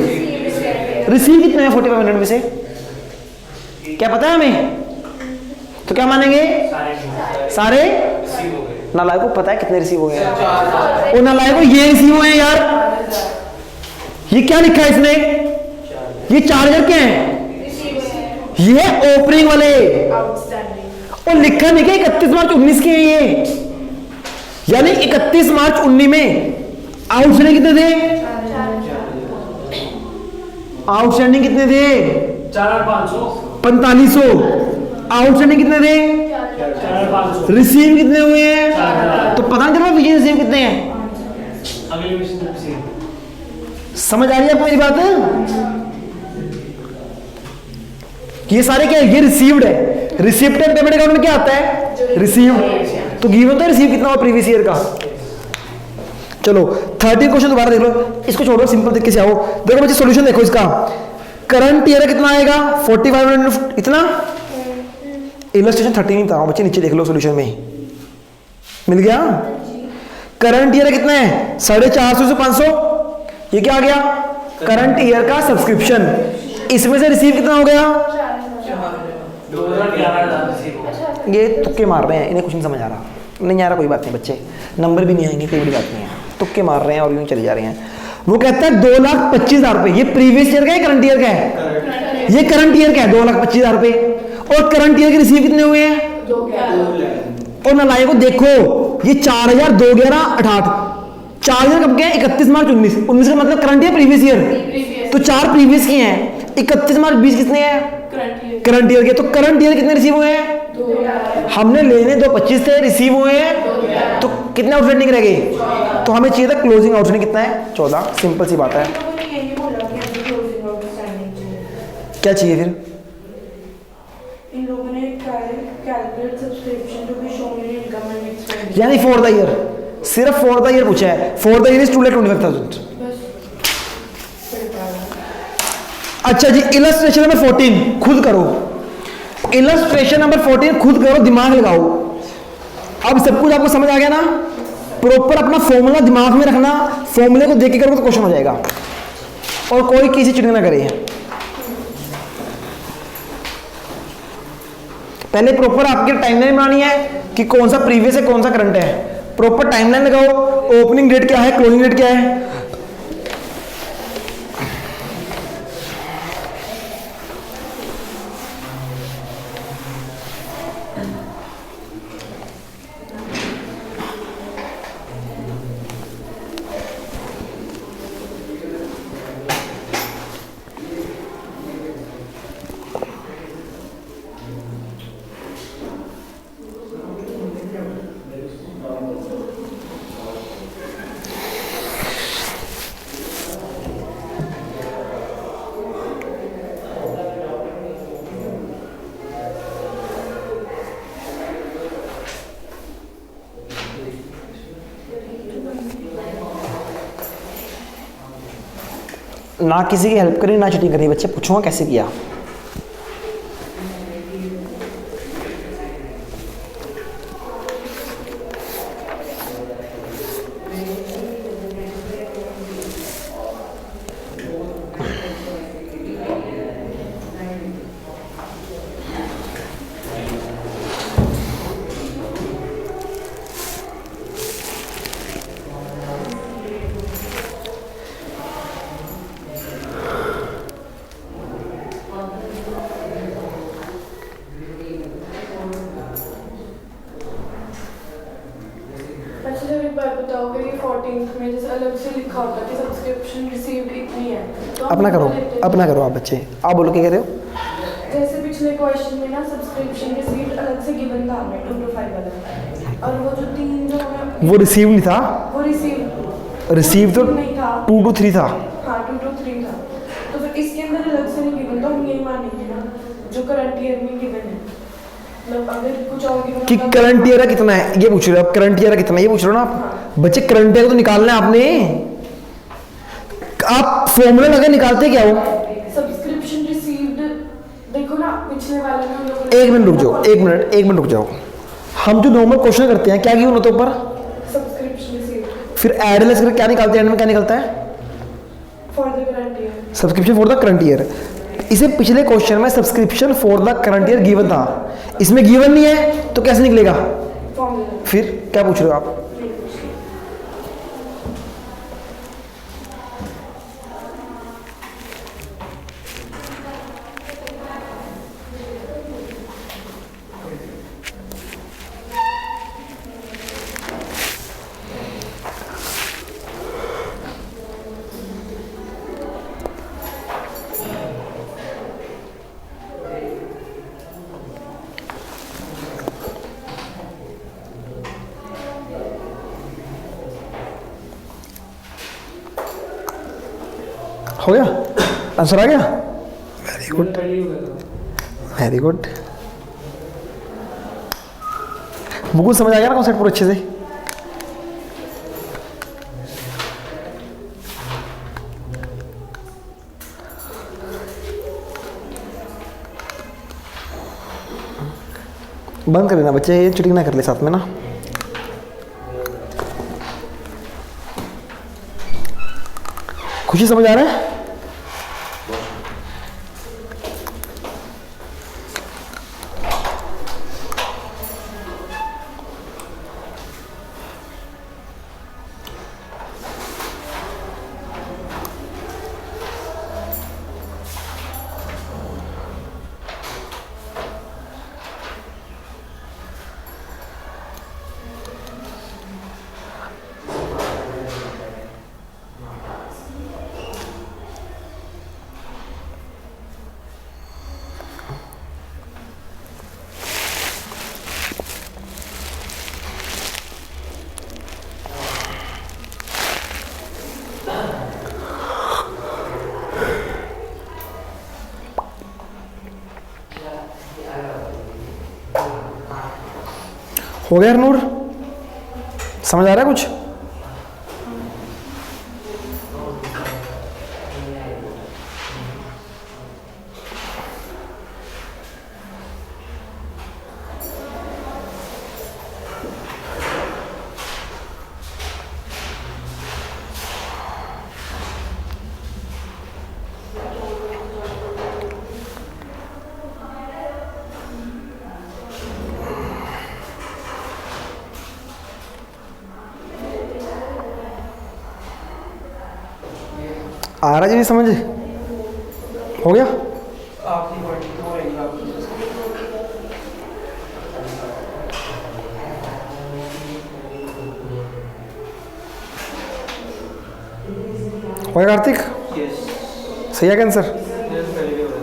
Receive कितने हैं 4,500 में से? क्या पता है हमें? तो क्या मानेंगे? सारे। नालायक को पता है कितने रिसीव हो गए। और नालायक को ये रिसीव हुए यार। ये क्या लिखा है इसने? ये 4,000 क्या है? ये ओपनिंग वाले। और लिखा नहीं क्या 31 मार्च 19 के हैं ये। यानी 31 मार्च 19 में आउटस्टैंडिंग कितने थे? आउटस्टैंडिंग कितने थे? 4,500। आउटस्टैंडिंग कितने थे? 4,500। रिसीव कितने हुए हैं? तो पता नहीं चला विजय रिसीव कितने हैं। समझ आ रही है आपको मेरी बात? ये सारे क्या है? ये रिसीव्ड है। रिसिप्ट एंड पेमेंट अकाउंट में क्या आता है? रिसीव्ड। तो गिवन तो रिसीव कितना हुआ प्रीवियस ईयर का? चलो 13 क्वेश्चन दोबारा देख लो, इसको छोड़ो, सिंपल तरीके से आओ। देखो बच्चे सॉल्यूशन देखो इसका। करंट ईयर कितना आएगा 4500 इतना, इलस्ट्रेशन 13 था बच्चे, नीचे देख लो सॉल्यूशन में मिल गया। करंट ईयर कितना है 450 से 500, ये क्या आ गया करंट ईयर का सब्सक्रिप्शन। इसमें से रिसीव कितना हो गया, 2011 रिसीव हुआ। ये तुक्के मार रहे हैं, इन्हें कुछ नहीं समझ आ रहा, नहीं आ रहा, कोई बात नहीं बच्चे, नंबर भी नहीं आएंगे, कोई बड़ी बात नहीं है, तुक्के मार रहे हैं और यूं चले जा रहे हैं। वो कहता है 2,25,000 रुपए, ये प्रीवियस ईयर का है करंट ईयर का है, ये करंट ईयर का है 2,25,000 रुपए, और करंट ईयर के रिसीव कितने हुए हैं, 2,11,000। और नलायक को देखो ये 4,000 2 11 68, 4,000 कब के हैं 31 मार्च 19 का मतलब करंट ईयर प्रीवियस ईयर, तो 4 प्रीवियस के हैं, 31 मार्च 20 कितने हैं करंट ईयर के, तो करंट ईयर कितने रिसीव हुए हैं, 2,11,000। हमने लेने 2,25 थे, रिसीव हुए हैं, तो कितने आउटस्टैंडिंग रह गए, तो हमें चाहिए था क्लोजिंग आउटस्टैंडिंग कितना है 14, सिंपल सी बात है। यही बोला कि अभी क्लोजिंग आउटस्टैंडिंग चाहिए। क्या चाहिए फिर, इन लोगों ने calculate subscription to be shown in income and expenditure, यानी फॉर द ईयर, सिर्फ फॉर द ईयर पूछा है, फॉर द ईयर इज 2,25,000। अच्छा जी, इलस्ट्रेशन नंबर 14 खुद करो, इलस्ट्रेशन नंबर 14 खुद करो, दिमाग लगाओ। अब सब कुछ आपको समझ आ गया ना, प्रॉपर अपना फॉर्मूला दिमाग में रखना, फॉर्मूले को देख के करोगे तो क्वेश्चन हो जाएगा, और कोई किसी चीटिंग ना करे। पहले प्रॉपर आपकी टाइमलाइन बनानी है कि कौन सा प्रीवियस है कौन सा करंट है, प्रॉपर टाइमलाइन लगाओ, ओपनिंग डेट क्या है क्लोजिंग डेट क्या है। ना किसी की हेल्प करी ना चीटिंग करी, बच्चे पूछूंगा कैसे किया। बताओगे कि 14th में जैसे अलग से लिखा होता है कि सब्सक्रिप्शन रिसीव्ड इतनी है, तो अपना करो, अपना करो आप बच्चे, आप बोलो क्या कह रहे हो। जैसे पिछले क्वेश्चन में ना सब्सक्रिप्शन रिसीव्ड अलग से गिवन था हमें 2 to 5 वाला, और वो जो 3 जो हमें वो रिसीव नहीं था, वो रिसीव तो नहीं था, 2 to 3 था। हाँ 2 to 3 था, तो फिर इसके अंदर अलग से नहीं गिवन, तो हम यही मानेंगे ना जो करंट ईयर में गिवन है, मतलब अगर कुछ और given कि होता तो- करंट ईयर कितना है ये पूछ रहे हो आप, करंट ईयर कितना है ये पूछ रहे हो ना आप। बच्चे करंट ईयर तो निकालना है आपने, आप फॉर्मूला लगा निकालते क्या हो। सब्सक्रिप्शन रिसीव्ड देखो ना पिछले वाले में हम लोग एक मिनट रुक जाओ, एक मिनट रुक जाओ। हम जो नॉर्मल क्वेश्चन करते हैं क्या गिवन होता है ऊपर, सब्सक्रिप्शन रिसीव्ड फिर एड लेस करके क्या निकालते हैं, एंड में क्या निकलता है for the current year. Subscription for the current year. इसे पिछले क्वेश्चन में subscription for the current year given था, इसमें गिवन नहीं है तो कैसे निकलेगा, फॉर्मूला फिर क्या पूछ रहे हो आप। हो गया, आंसर आ गया, वेरी गुड वेरी गुड। मुझको समझ आ गया ना कॉन्सेप्ट पूरा अच्छे से। बंद कर लेना बच्चे, ये चीटिंग ना कर ले साथ में ना। खुशी समझ आ रहा है? हो गया नूर? समझ आ रहा है कुछ? आ रहा जी समझ? हो गया? आपकी बॉडी हो रही है आपकी। हो गया कार्तिक? यस। सही है आंसर? पहले भी हो रहा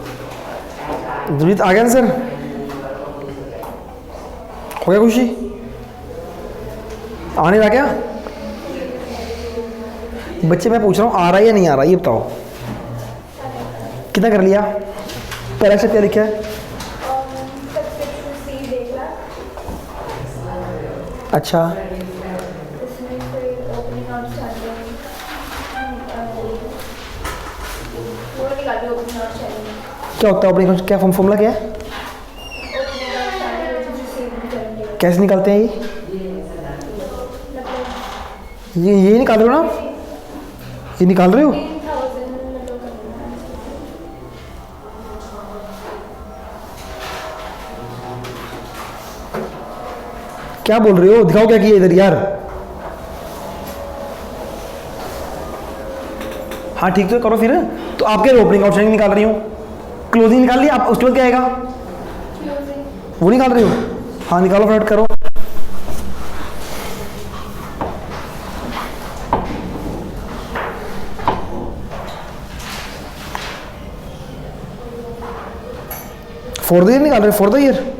था। जीत आ गया आंसर? हो गया खुशी? आने लगा क्या? बच्चे मैं पूछ रहा हूँ आ रहा है या नहीं आ रहा ये बताओ। कितना कर लिया? पहला से क्या लिखा है? अच्छा क्या होता है अपने क्या फॉर्मूला क्या है? कैसे निकालते हैं ये निकाल रहे हो ना आप? ये निकाल रहे हो? क्या बोल रहे हो? दिखाओ क्या किया इधर यार। हाँ ठीक तो करो फिर। तो आप क्या ओपनिंग आउटस्टैंडिंग निकाल रही हो? क्लोजिंग निकाल लिया आप? उसके बाद क्या आएगा? वो निकाल रही हो? हाँ निकालो फटाफट करो। फॉर द ईयर निकाल रहे हो? फॉर द ईयर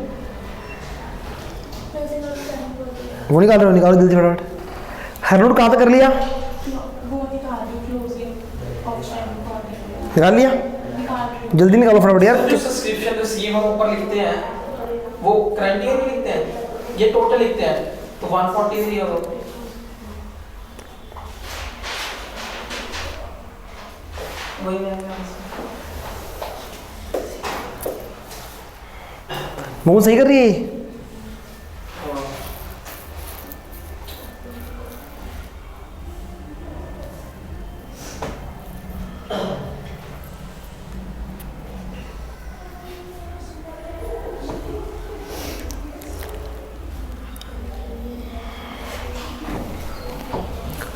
वो निकाल रहे हो? निकालो जल्दी फटाफट। हर नोट कहाँ तक कर लिया? निकाल लिया? जल्दी निकालो फटाफट यार। जो सब्सक्रिप्शन रिसीव हम ऊपर लिखते हैं वो करंट ईयर में लिखते हैं, ये टोटल लिखते हैं तो 143 ईयर हो। वही वो सही कर रही है।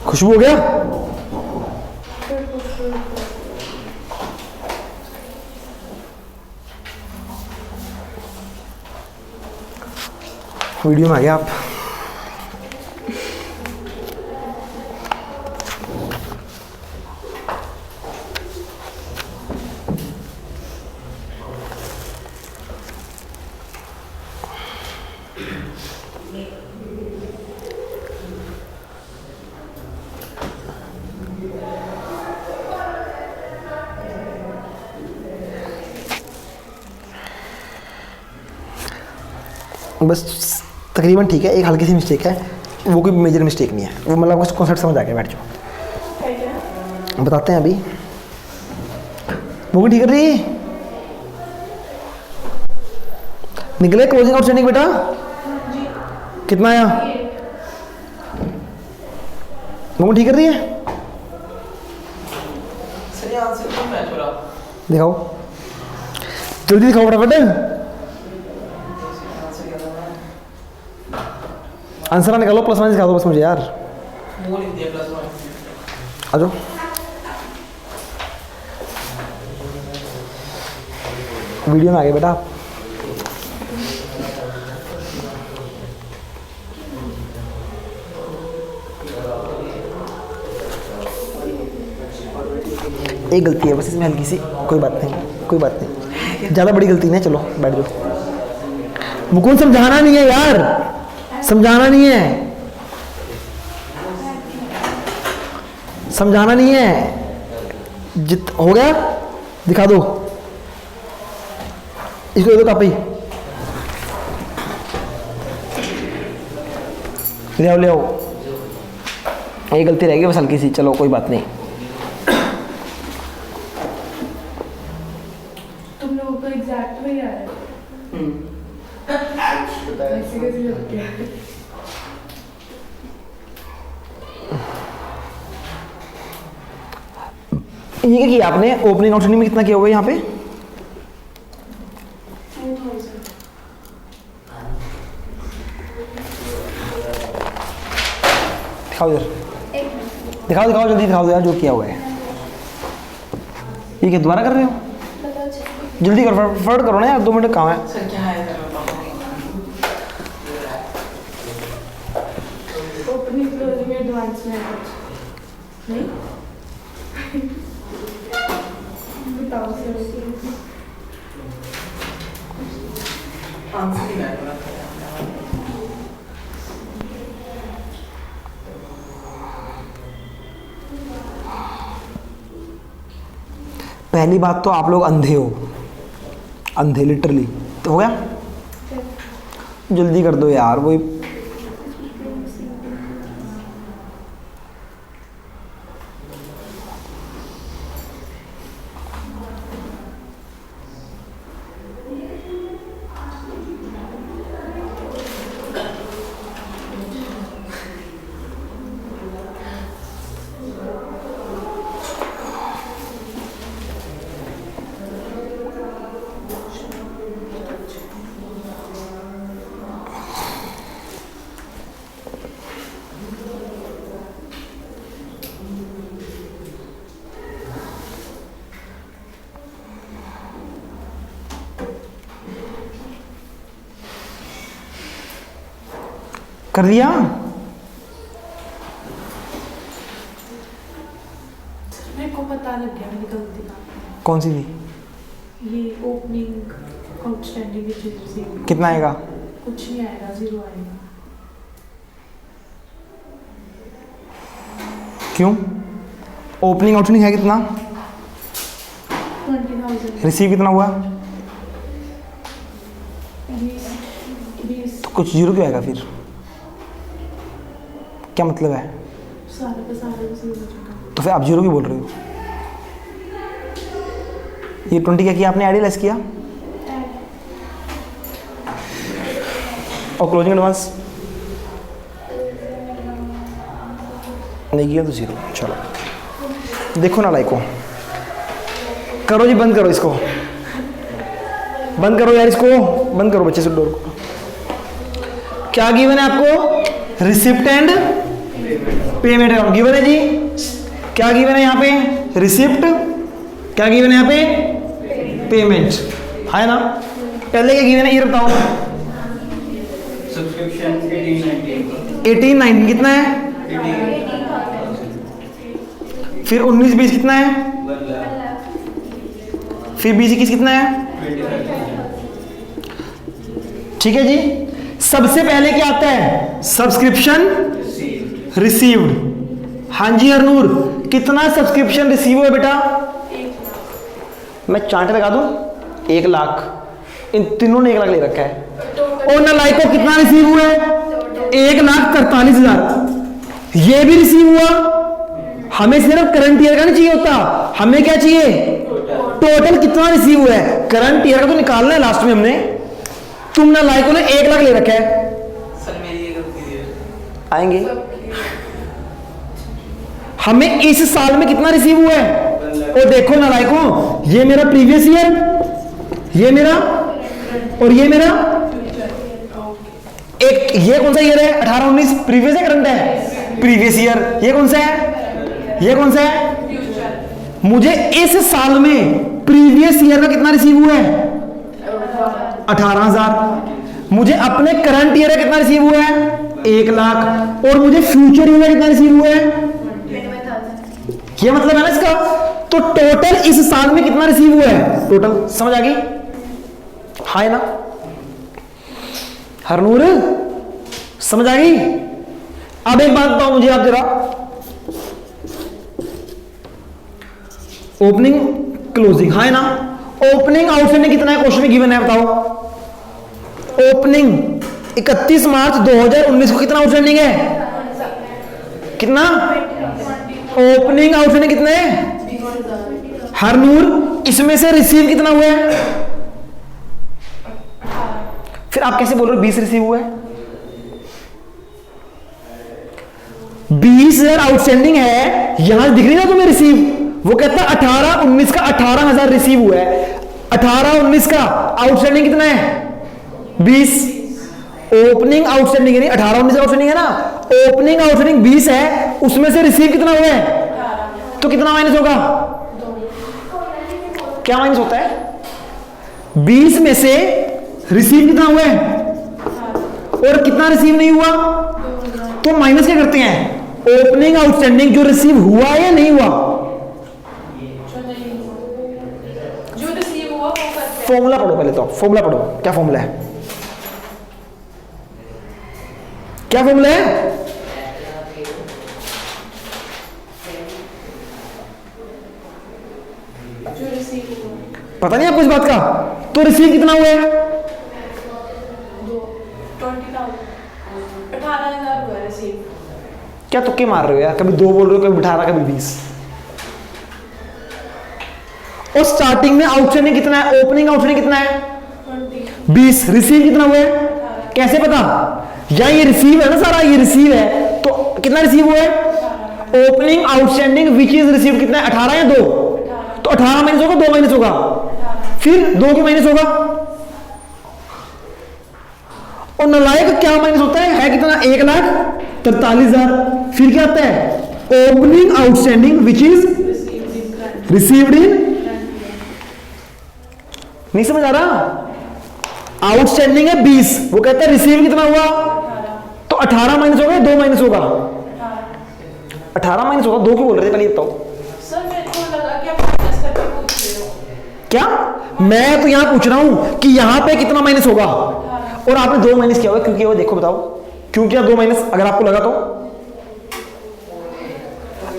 खुशबू हो गया? वीडियो में आ गया आप? बस तकरीबन ठीक है, एक हल्की सी मिस्टेक है, वो कोई मेजर मिस्टेक नहीं है, वो मतलब आपको कॉन्सेप्ट समझ आ गया। बैठ जाओ बताते हैं अभी। वो भी ठीक कर रही है। निकले क्लोजिंग आउटस्टैंडिंग बेटा? कितना आया? मम्मी ठीक कर रही है? सर ये आंसर क्यों मैच हो रहा? दिखाओ जल्दी दिखाओ फटाफट। आंसर क्या था? आंसर निकालो, प्लस माइनस दिखा दो बस मुझे यार। वो लिख दिया +1। आ जाओ। वीडियो में आ गए बेटा आप। एक गलती है बस इसमें हल्की सी, कोई बात नहीं, कोई बात नहीं, ज़्यादा बड़ी गलती नहीं है। चलो बैठ जाओ। मुकुंद समझाना नहीं है यार, समझाना नहीं है, समझाना नहीं है। हो गया? दिखा दो इसको, दे दो कापी। ले आओ ले आओ। एक गलती रहेगी बस हल्की सी, चलो कोई बात नहीं। तुम लोगों को एग्जैक्ट वही आ रहा है। ऐसे कैसे लगते हैं? ये क्या किया आपने? ओपनिंग आउटस्टैंडिंग में कितना किया होगा यहाँ पे? 2000। दिखाओ इधर, दिखाओ दिखाओ जल्दी दिखाओ यार जो किया हुआ है। ये क्या दोबारा कर रहे हो? जल्दी करो, फटाफट करो ना यार, 2 मिनट काम है। सर क्या है सर बताओ। ओपनिंग क्लोजिंग एडवांस में कुछ नहीं? बताओ सर। आंसर ही मैच हो रहा था। पहली बात तो आप लोग अंधे हो, अंधे लिटरली। तो हो गया? जल्दी कर दो यार, वही कर दिया। मेरे को पता लग गया मेरी गलती का। कौन सी थी? ये ओपनिंग आउटस्टैंडिंग रिसीव कितना आएगा? कुछ नहीं आएगा, 0 आएगा। क्यों? ओपनिंग आउटस्टैंडिंग है कितना? 20,000। रिसीव कितना हुआ? 20 कुछ जीरो क्यों आएगा फिर? क्या मतलब है? सारे का सारा रिसीव हो चुका। तो फिर आप जीरो क्यों बोल रहे हो? ये 20 क्या किया आपने? ऐड लेस किया और क्लोजिंग एडवांस नहीं किया तो जीरो। चलो देखो ना लाइक को करो जी, बंद करो इसको, बंद करो यार इसको, बंद करो बच्चे से डोर को। क्या गिवन है आपको? Receipt and payment account given है जी। क्या गिवन है यहाँ पे? रिसिप्ट। क्या गिवन है यहाँ पे? पेमेंट है ना। पहले क्या गिवन है ये बताओ? सब्सक्रिप्शन 18-19 कितना है? फिर 19-20 कितना है? फिर 20-21 कितना है? ठीक है जी। सबसे पहले क्या आता है? Subscription received. हाँ जी हरनूर, कितना सब्सक्रिप्शन रिसीव हुआ बेटा? मैं चार्ट लगा दूं? 1 लाख। इन तीनों ने 1 लाख ले रखा है। और नालायक को कितना रिसीव हुआ है? 1,43,000। ये भी रिसीव हुआ। हमें सिर्फ करंट ईयर का नहीं चाहिए होता, हमें क्या चाहिए? टोटल कितना रिसीव हुआ है। करंट ईयर का तो निकालना है लास्ट में हमने। तुम ना लायकों ने 1 लाख ले रखा है। सर मेरी ये गलती है। आएंगे। सबकी हमें इस साल में कितना रिसीव हुआ है, और देखो ना लायकों, ये मेरा प्रीवियस ईयर, ये मेरा, और ये मेरा एक, ये कौन सा ईयर है 18-19, प्रीवियस है करंट है, प्रीवियस ईयर। ये कौन सा है, ये कौन सा है, मुझे इस साल में प्रीवियस ईयर का कितना रिसीव हुआ है 18,000। मुझे अपने करंट ईयर का कितना रिसीव हुआ है 1 लाख, और मुझे फ्यूचर ईयर का कितना रिसीव हुआ है, ये मतलब है ना इसका। तो टोटल इस साल में कितना रिसीव हुआ है, टोटल समझ आ गई, हाँ है ना हरनूर, समझ आ गई। अब एक बात बताओ मुझे आप जरा, ओपनिंग क्लोजिंग, हाँ है ना, ओपनिंग आउटस्टैंडिंग कितना है क्वेश्चन में गिवन है, बताओ। ओपनिंग 31 मार्च 2019 को कितना आउटस्टैंडिंग है, कितना ओपनिंग आउटस्टैंडिंग कितना है हरनूर, इसमें से रिसीव कितना हुआ है, फिर आप कैसे बोल रहे हो 20 रिसीव हुआ है, 20,000 आउटस्टैंडिंग है, यहां दिख रही ना तुम्हें रिसीव, वो कहता है 18-19 का 18,000 रिसीव हुआ है, 18-19 का आउटस्टैंडिंग कितना है 20, ओपनिंग आउटस्टैंडिंग यानी 18-19 आउटस्टैंडिंग है ना, ओपनिंग आउटस्टैंडिंग 20 है, उसमें से रिसीव कितना हुआ है, तो कितना माइनस होगा, क्या माइनस होता है 20 में से रिसीव कितना हुआ है, और कितना रिसीव नहीं हुआ, तो माइनस क्या करते हैं, ओपनिंग आउटस्टैंडिंग जो रिसीव हुआ या नहीं हुआ, जो रिसीव हुआ वो करते हैं। फॉर्मूला पढ़ो पहले, तो फॉर्मूला पढ़ो, क्या फॉर्मूला है, क्या फॉर्मूला है, जो रिसीव हुआ पता नहीं आपको इस बात का, तो रिसीव कितना हुआ है 18,000 हुआ रिसीव। क्या तुक्के मार रहे हो यार, कभी 2 बोल रहे हो, कभी 18, कभी 20। और स्टार्टिंग में आउटस्टैंडिंग कितना है, ओपनिंग आउटस्टैंडिंग कितना है 20, रिसीव कितना हुआ है, कैसे पता, या ये रिसीव है ना सारा, ये रिसीव है, तो कितना रिसीव हुआ है, opening outstanding which is receive कितना है 18 या 2, तो 18 माइनस होगा, 2 माइनस होगा, फिर 2 के माइनस होगा, और नालायक क्या माइनस होता है कितना 1,43,000, फिर क्या आता है opening outstanding which is received इन, नहीं समझ आ रहा, आउटस्टैंडिंग है 20, वो कहता है रिसीव कितना हुआ, तो 18 माइनस होगा, 2 माइनस होगा, 18 माइनस होगा, 2 क्यों बोल रहे थे पहले बताओ, सर मेरे को लगा कि आप माइनस करके पूछ रहे हो। क्या मैं तो यहां पूछ रहा हूं कि यहां पे कितना माइनस होगा, और आपने 2 माइनस किया होगा, क्यों किया होगा देखो बताओ, क्यों किया 2 माइनस, अगर आपको लगा तो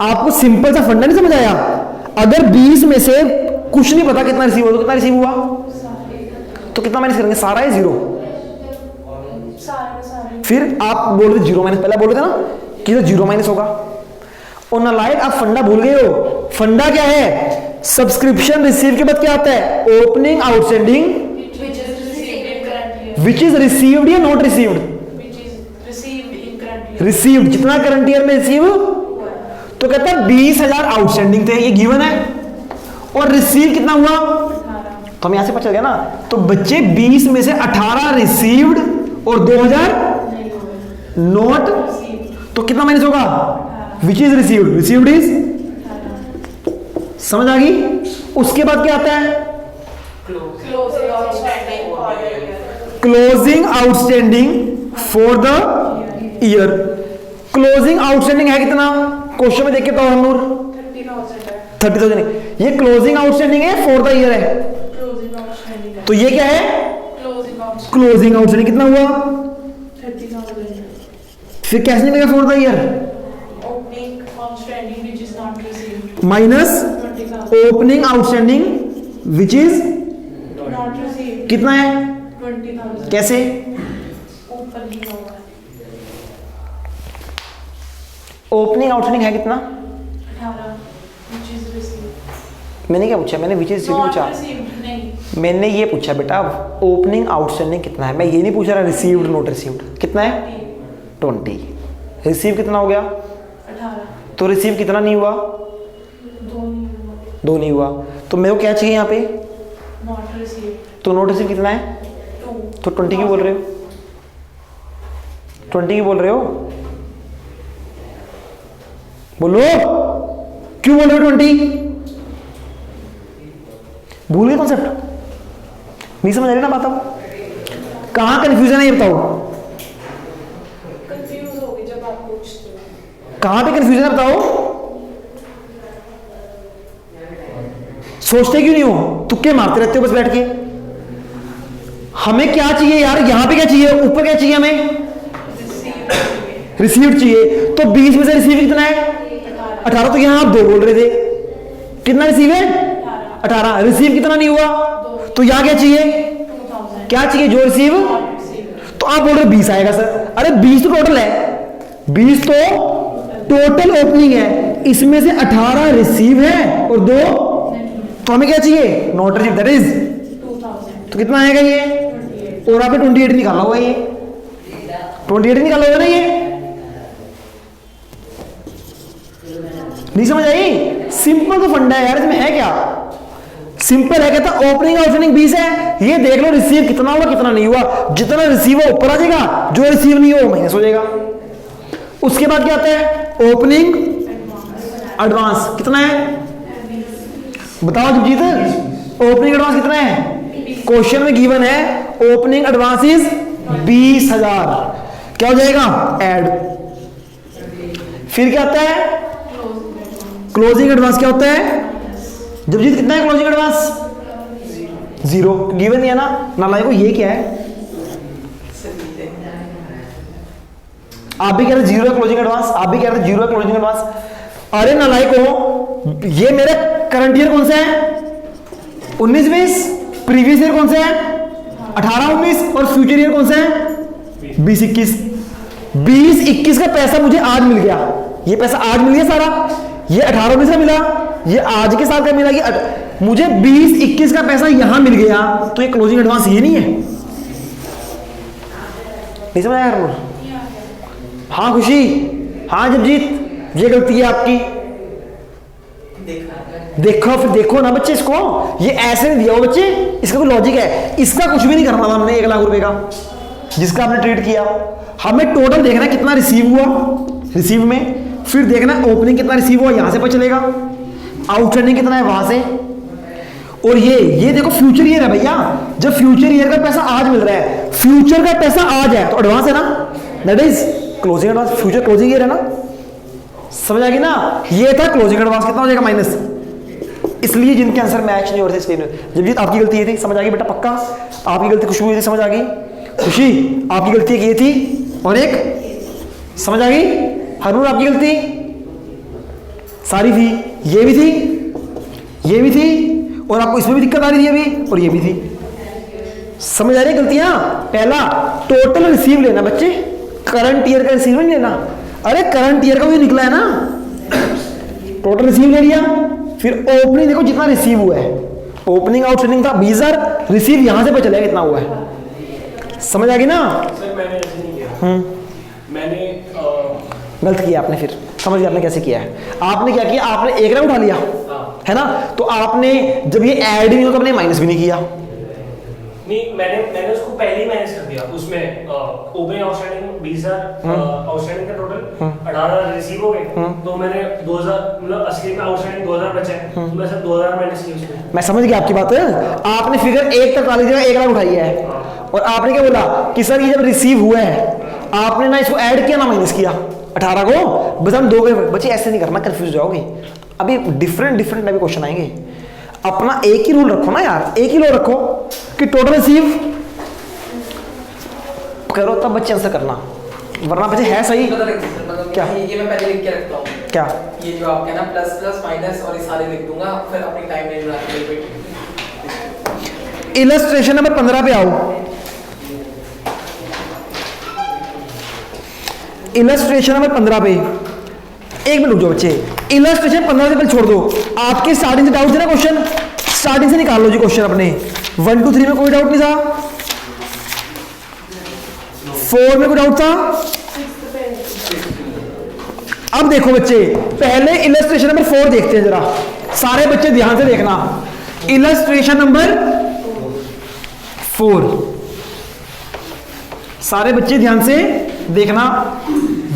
आपको सिंपल सा फंडा नहीं समझ आया, अगर 20 में से कुछ नहीं पता कितना रिसीव हुआ, तो कितना रिसीव हुआ, तो कितना माइनस करेंगे, सारा है 0, सारे फिर आप बोल रहे 0 माइनस, पहले बोल रहे थे ना कि 0 माइनस होगा, और नालायक आप फंडा भूल गए हो, फंडा क्या है, सब्सक्रिप्शन रिसीव के बाद क्या आता है, opening outstanding which is received या नॉट रिसीव्ड, रिसीव्ड जितना करंट ईयर में रिसीव, तो कहता है 20,000 आउटस्टैंडिंग थे, ये गिवन है, और रिसीव कितना हुआ, तो हम यहां से पता चल गया ना, तो बच्चे 20 में से 18 रिसीव्ड और 2,000 नॉट, तो कितना माइनस होगा, विच इज रिसीव्ड, रिसीव्ड इज, समझ आ गई। उसके बाद क्या आता है, closing outstanding for the year, closing outstanding है कितना, क्वेश्चन में देखे तो हरनूर 30,000, ये क्लोजिंग आउटस्टैंडिंग है फॉर द ईयर है, तो ये क्या है क्लोजिंग आउटस्टैंडिंग कितना हुआ, 30,000 फिर कैसे निकलेगा for the year, opening outstanding which is not received minus 20,000 opening outstanding which is not received कितना है, 20,000 कैसे, ऊपर लिखा हुआ है ओपनिंग आउटस्टैंडिंग है कितना, 18 which is received मैंने क्या पूछा, मैंने विच इज not पूछा, received नहीं मैंने ये पूछा बेटा ओपनिंग आउटस्टैंडिंग कितना है, मैं ये नहीं पूछ रहा रिसीव्ड नोट रिसीव्ड कितना है 20। रिसीव कितना हो गया 18। तो रिसीव कितना नहीं हुआ 2 नहीं हुआ। तो मेरे को क्या चाहिए यहाँ पे नॉट रिसीव तो नोट रिसीव कितना है 2। तो 20 क्यों बोल रहे हो 20 क्यों बोल रहे हो बोलो क्यों बोल रहे हो 20 भूल गए कॉन्सेप्ट नहीं समझ आ रही ना बात अब कहां कंफ्यूजन है ये बताओ कंफ्यूज हो गई जब आप पूछते हो कहां पे कंफ्यूजन है बताओ सोचते क्यों नहीं हो तुक्के मारते रहते हो बस बैठ के। हमें क्या चाहिए यार यहां पे क्या चाहिए ऊपर क्या चाहिए हमें रिसीव्ड चाहिए। तो 20 में से रिसीव कितना है 18। तो यहां आप 2 बोल रहे थे कितना रिसीव है 18। रिसीव कितना नहीं हुआ तो यहां क्या चाहिए 2000 क्या चाहिए जो रिसीव। तो आप बोल रहे 20 आएगा सर। अरे 20 तो टोटल है 20 तो टोटल ओपनिंग है इसमें से 18 रिसीव है और 2 तो हमें क्या चाहिए नॉट रिसीव दैट इज 2000 तो कितना आएगा ये और आपने 28 निकाला हुआ ये 28 निकाला हुआ ना ये नहीं समझ आई। सिंपल तो फंडा है यार इसमें है क्या सिंपल है कहता ओपनिंग आउटस्टैंडिंग 20 है ये देख लो रिसीव कितना हुआ कितना नहीं हुआ। जितना रिसीव हो ऊपर आ जाएगा जो रिसीव नहीं हो वो माइनस हो जाएगा। उसके बाद क्या आता है ओपनिंग एडवांस कितना है बताओ जगजीत ओपनिंग एडवांस कितना है क्वेश्चन में गिवन है ओपनिंग एडवांस इज 20,000 क्या हो जाएगा ऐड। फिर क्या आता है क्लोजिंग एडवांस क्या होता है जगजीत कितना है क्लोजिंग एडवांस 0 गिवन नहीं है ना नालायक को ये क्या है आप भी कह रहे 0 है क्लोजिंग एडवांस आप भी कह रहे 0 है क्लोजिंग एडवांस। अरे नालायक को ये मेरा करंट ईयर कौन सा है 19-20 प्रीवियस ईयर कौन सा है 18-19 और फ्यूचर ईयर कौन सा है 20-21। 20-21 का पैसा मुझे आज मिल गया ये पैसा आज मिल गया सारा ये 18-19 का मिला ये आज के साल का मिला कि मुझे 20-21 का पैसा यहां मिल गया तो ये क्लोजिंग एडवांस ये नहीं है नहीं समझ आया हाँ खुशी हाँ जगजीत ये गलती है आपकी देखो फिर देखो ना बच्चे इसको ये ऐसे नहीं दिया हो बच्चे इसका कोई लॉजिक है इसका कुछ भी नहीं करना था हमने 1 लाख रुपए का जिसका आपने ट्रेड किया। हमें टोटल देखना है कितना रिसीव हुआ रिसीव में फिर देखना है ओपनिंग कितना रिसीव हुआ यहां से पता चलेगा आउटस्टैंडिंग कितना है वहां से और ये देखो फ्यूचर ईयर है भैया जब फ्यूचर ईयर का पैसा आज मिल रहा है फ्यूचर का पैसा आज है तो एडवांस है ना that is closing advance future closing year है ना समझ आ गई ना। ये था क्लोजिंग एडवांस कितना हो जाएगा माइनस इसलिए जिनके आंसर मैच नहीं हो रहे थे स्क्रीन में। जबजीत आपकी गलती ये थी समझ आ गई बेटा पक्का आपकी गलती खुशबू थी समझ आ गई खुशी आपकी गलती एक ये थी और एक समझ आ गई हरून आपकी गलती सारी थी ये भी थी और आपको इसमें भी दिक्कत आ रही थी अभी और ये भी थी समझ आ रही है गलतियां। पहला टोटल रिसीव लेना बच्चे करंट ईयर का रिसीव नहीं लेना। अरे करंट ईयर का भी निकला है ना टोटल रिसीव ले लिया फिर ओपनिंग देखो जितना रिसीव हुआ है ओपनिंग आउटस्टैंडिंग था 20,000 रिसीव यहां से पता चलेगा कितना हुआ है समझ आ गई ना। सर मैंने ऐसे नहीं किया मैंने गलत किया आपने फिर समझ गया आपने कैसे किया है। आपने क्या किया आपने 1 लाख उठा लिया है ना तो आपने जब ये ऐड नहीं हो तो आपने माइनस भी नहीं किया नहीं मैंने उसको पहले ही मैनेज कर दिया उसमें ओपनिंग आउटस्टैंडिंग 20,000 आउटस्टैंडिंग का टोटल 18 रिसीव हो गए तो मैंने 2000 मतलब असली में आउटस्टैंडिंग 2000 बचे तो मैं सर 2000 माइनस किया उसमें। मैं समझ गया आपकी बात आपने फिगर 1 तक वाली जगह 1 लाख उठाई है और आपने क्या बोला कि सर ये जब रिसीव हुआ है आपने ना इसको ऐड किया ना माइनस किया 18 को बस हम 2 बच्चे ऐसे नहीं करना कंफ्यूज जाओगे। अभी डिफरेंट टाइप के क्वेश्चन आएंगे अपना एक ही रूल रखो ना यार एक ही रूल रखो कि टोटल रिसीव करो तब बच्चे आंसर करना वरना बच्चे है सही क्या ये मैं पहले लिख के रखता हूँ क्या ये जो आपके ना प्लस प्लस माइनस और ये सारे लिख दूंगा फिर अपनी टाइम लाइन बना के रिपीट। इलस्ट्रेशन नंबर 15 पे आओ। इलस्ट्रेशन नंबर 15 पे 1 मिनट रुक जाओ बच्चे इलस्ट्रेशन 15 से पहले छोड़ दो आपके स्टार्टिंग से डाउट है ना क्वेश्चन स्टार्टिंग से निकाल लो जी क्वेश्चन अपने 1 2 3 में कोई डाउट नहीं था, 4 में कोई डाउट था। अब देखो बच्चे, पहले इलस्ट्रेशन नंबर 4 देखते हैं जरा, सारे बच्चे ध्यान से देखना। इलस्ट्रेशन नंबर 4, सारे बच्चे ध्यान से देखना।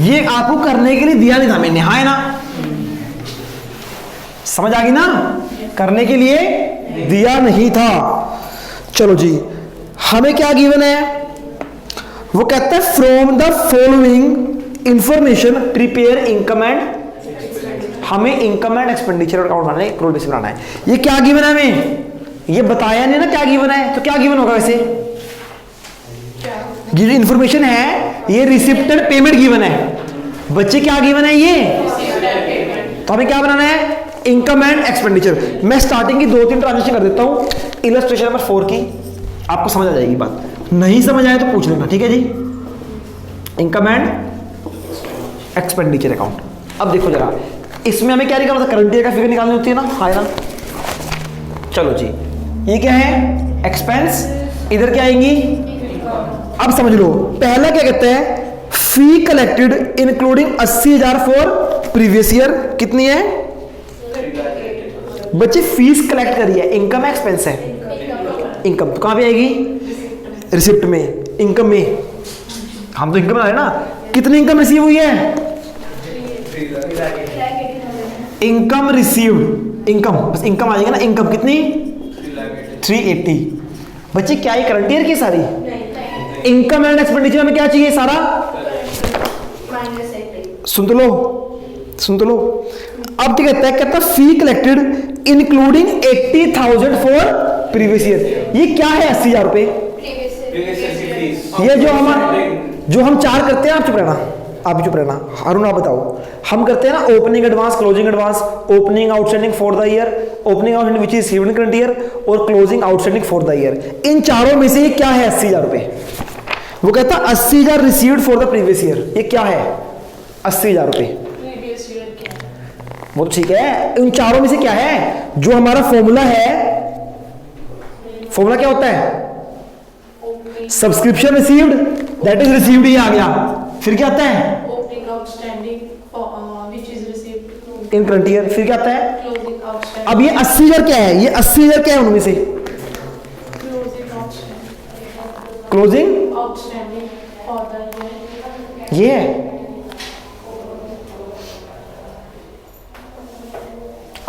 ये आपको करने के लिए दिया नहीं था मैंने, हाँ है ना, समझ आ गई ना, करने के लिए दिया नहीं था। चलो जी, हमें क्या गिवन है, वो कहता है from the following information prepare income and, हमें इनकम एंड एक्सपेंडिचर अकाउंट बनाना है, एक्रूअल बेसिस बनाना है। ये क्या गिवन है हमें, ये बताया नहीं ना क्या गिवन है, तो क्या गिवन होगा वैसे, ये जो इंफॉर्मेशन है ये रिसिप्टेड पेमेंट गिवन है। बच्चे क्या गिवन है ये, तो हमें क्या बनाना है, इनकम एंड एक्सपेंडिचर। मैं स्टार्टिंग की 2-3 ट्रांजेक्शन कर देता हूं इलस्ट्रेशन नंबर 4 की, आपको समझ आ जाएगी बात, नहीं समझ आए तो पूछ लेना, ठीक है जी। Income and expenditure account. अब देखो जरा, इसमें हमें क्या निकालना था, करंट ईयर का फिगर निकालनी होती है ना, हाँ ना। चलो जी, ये क्या है, एक्सपेंस, इधर क्या आएंगी, अब समझ लो। पहला क्या कहते हैं, fee collected including 80,000 for previous year, कितनी है बच्चे, फीस कलेक्ट करी है, इनकम है एक्सपेंस है, इनकम तो कहां पे आएगी, रिसिप्ट में, इनकम में, हम तो इनकम बना रहे ना। कितनी इनकम रिसीव हुई है, इनकम रिसीव्ड, इनकम बस इनकम आ जाएगा ना, इनकम कितनी 380। बच्चे क्या ये करंट ईयर की सारी, इनकम एंड एक्सपेंडिचर में क्या चाहिए सारा, सुन तो लो, सुन तो लो। अब क्या कहता है, कहता है fee collected including 80,000 for previous year. ये क्या है 80,000 रुपए, ये जो हम 4 करते हैं, आप चुप रहना, आप चुप रहना, अरुण आप बताओ, हम करते हैं ना opening advance, closing advance, opening outstanding for the year, opening outstanding which is received in current year, और closing outstanding for the year. इन चारों में से ये क्या है 80,000 रुपए, वो कहता है 80,000 received for the previous year. ये क्या है 80,000 रुपए, वो तो ठीक है, इन चारों में से क्या है, जो हमारा फॉर्मूला है, फॉर्मूला क्या होता है, subscription received that is received, ये आ गया। फिर क्या आता है, opening outstanding which is received in current year. फिर क्या आता है, क्लोजिंग आउटस्टैंडिंग। अब ये 80,000 क्या है, ये 80,000 क्या है उनमें से, closing outstanding for the year, ये है।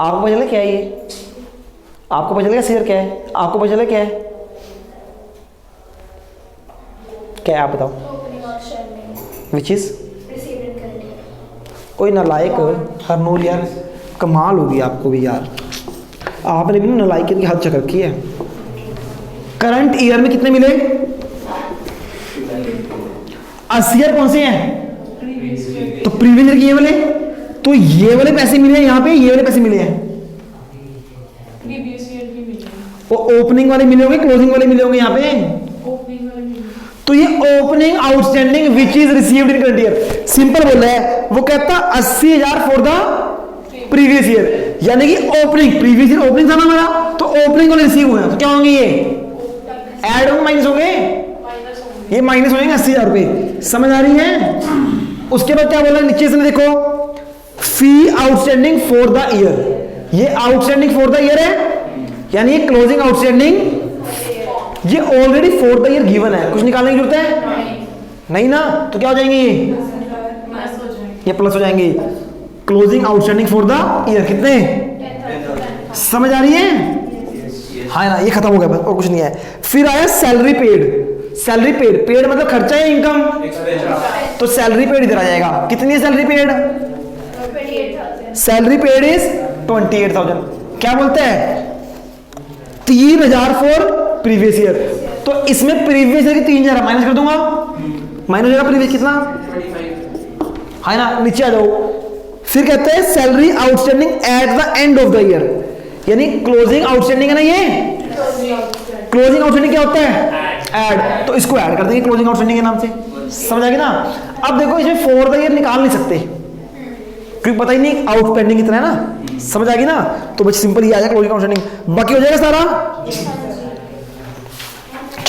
आपको पता चला क्या है ये, आपको पता चलेगा शेयर क्या है, आपको पता चला क्या है, क्या है आप बताओ, विच इज, कोई नालायक हरनूर यार, कमाल होगी आपको भी यार, आपने भी नालायक की हद चक रखी है। करंट ईयर में कितने मिले, 80,000 कौन से हैं, तो प्रीवियस ईयर के ये वाले, तो ये वाले पैसे मिले हैं यहाँ पे, ये वाले पैसे मिले हैं, प्रीवियस ईयर भी मिले, वो ओपनिंग वाले मिले होंगे, क्लोजिंग वाले मिले होंगे यहाँ पे, ओपनिंग वाले मिले, तो ये opening outstanding which is received in current year, simple बोल रहा है। वो कहता 80,000 फॉर द प्रीवियस ईयर, यानी कि ओपनिंग, प्रीवियस ईयर ओपनिंग था ना हमारा, तो ओपनिंग वाले रिसीव हुए, तो क्या होंगे ये ऐड होंगे, माइनस होंगे, ये माइनस हो जाएंगे 80,000 रुपए, समझ आ रही है। उसके बाद क्या बोला नीचे से देखो, फी आउटस्टैंडिंग फॉर द ईयर, ये आउटस्टैंडिंग फॉर द ईयर है, यानी ये क्लोजिंग आउटस्टैंडिंग, ये already for the year given है, कुछ निकालने की जरूरत है नहीं ना, तो क्या हो जाएंगे ये प्लस हो जाएंगे। Closing outstanding for the year कितने, समझ आ रही है, हाँ ना, ये खत्म हो गया बस, और कुछ नहीं है। फिर आया salary paid, salary paid, paid मतलब खर्चा है, इनकम, तो सैलरी पेड इधर आ जाएगा। कितनी है salary paid, salary paid is 28,000। क्या बोलते हैं 3,000 फॉर प्रीवियस ईयर, तो इसमें प्रीवियस ईयर की 3,000 माइनस कर दूंगा, माइनस हो जाएगा प्रीवियस कितना, है ना, नीचे आ जाओ। फिर कहते हैं salary outstanding at the end of the year, यानी क्लोजिंग आउटस्टैंडिंग है ना, ये क्लोजिंग आउटस्टैंडिंग क्या होता है, ऐड, तो इसको ऐड कर देंगे क्लोजिंग आउटस्टैंडिंग के नाम से, समझ आ गया ना। अब देखो इसमें फॉर द ईयर निकाल नहीं सकते क्योंकि पता ही नहीं आउटस्टैंडिंग कितना है ना, समझ आ गई ना, तो बस सिंपल ये आ जाएगा क्लोजिंग आउटस्टैंडिंग, बाकी हो जाएगा सारा।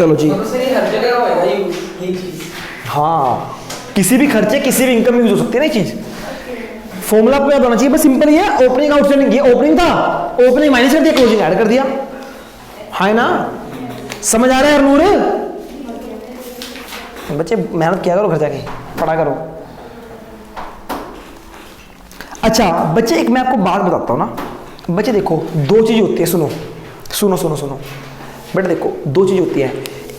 चलो जी, मतलब सर ये हर जगह होएगा ये चीज। हाँ किसी भी खर्चे किसी भी इनकम में यूज हो सकती है ना ये चीज। फॉर्मूला आपको याद होना चाहिए, बस सिंपल ही है। ओपनिंग आउटस्टैंडिंग, ये ओपनिंग था, ओपनिंग माइनस कर दिया, क्लोजिंग ऐड कर दिया, है ना? समझ आ रहा है हरनूर? बच्चे मेहनत किया करो, घर जाके पढ़ा करो। अच्छा बच्चे एक मैं आपको बात बताता हूँ ना, बच्चे देखो दो चीज होती है, सुनो सुनो सुनो सुनो बेटा, देखो दो चीज होती है,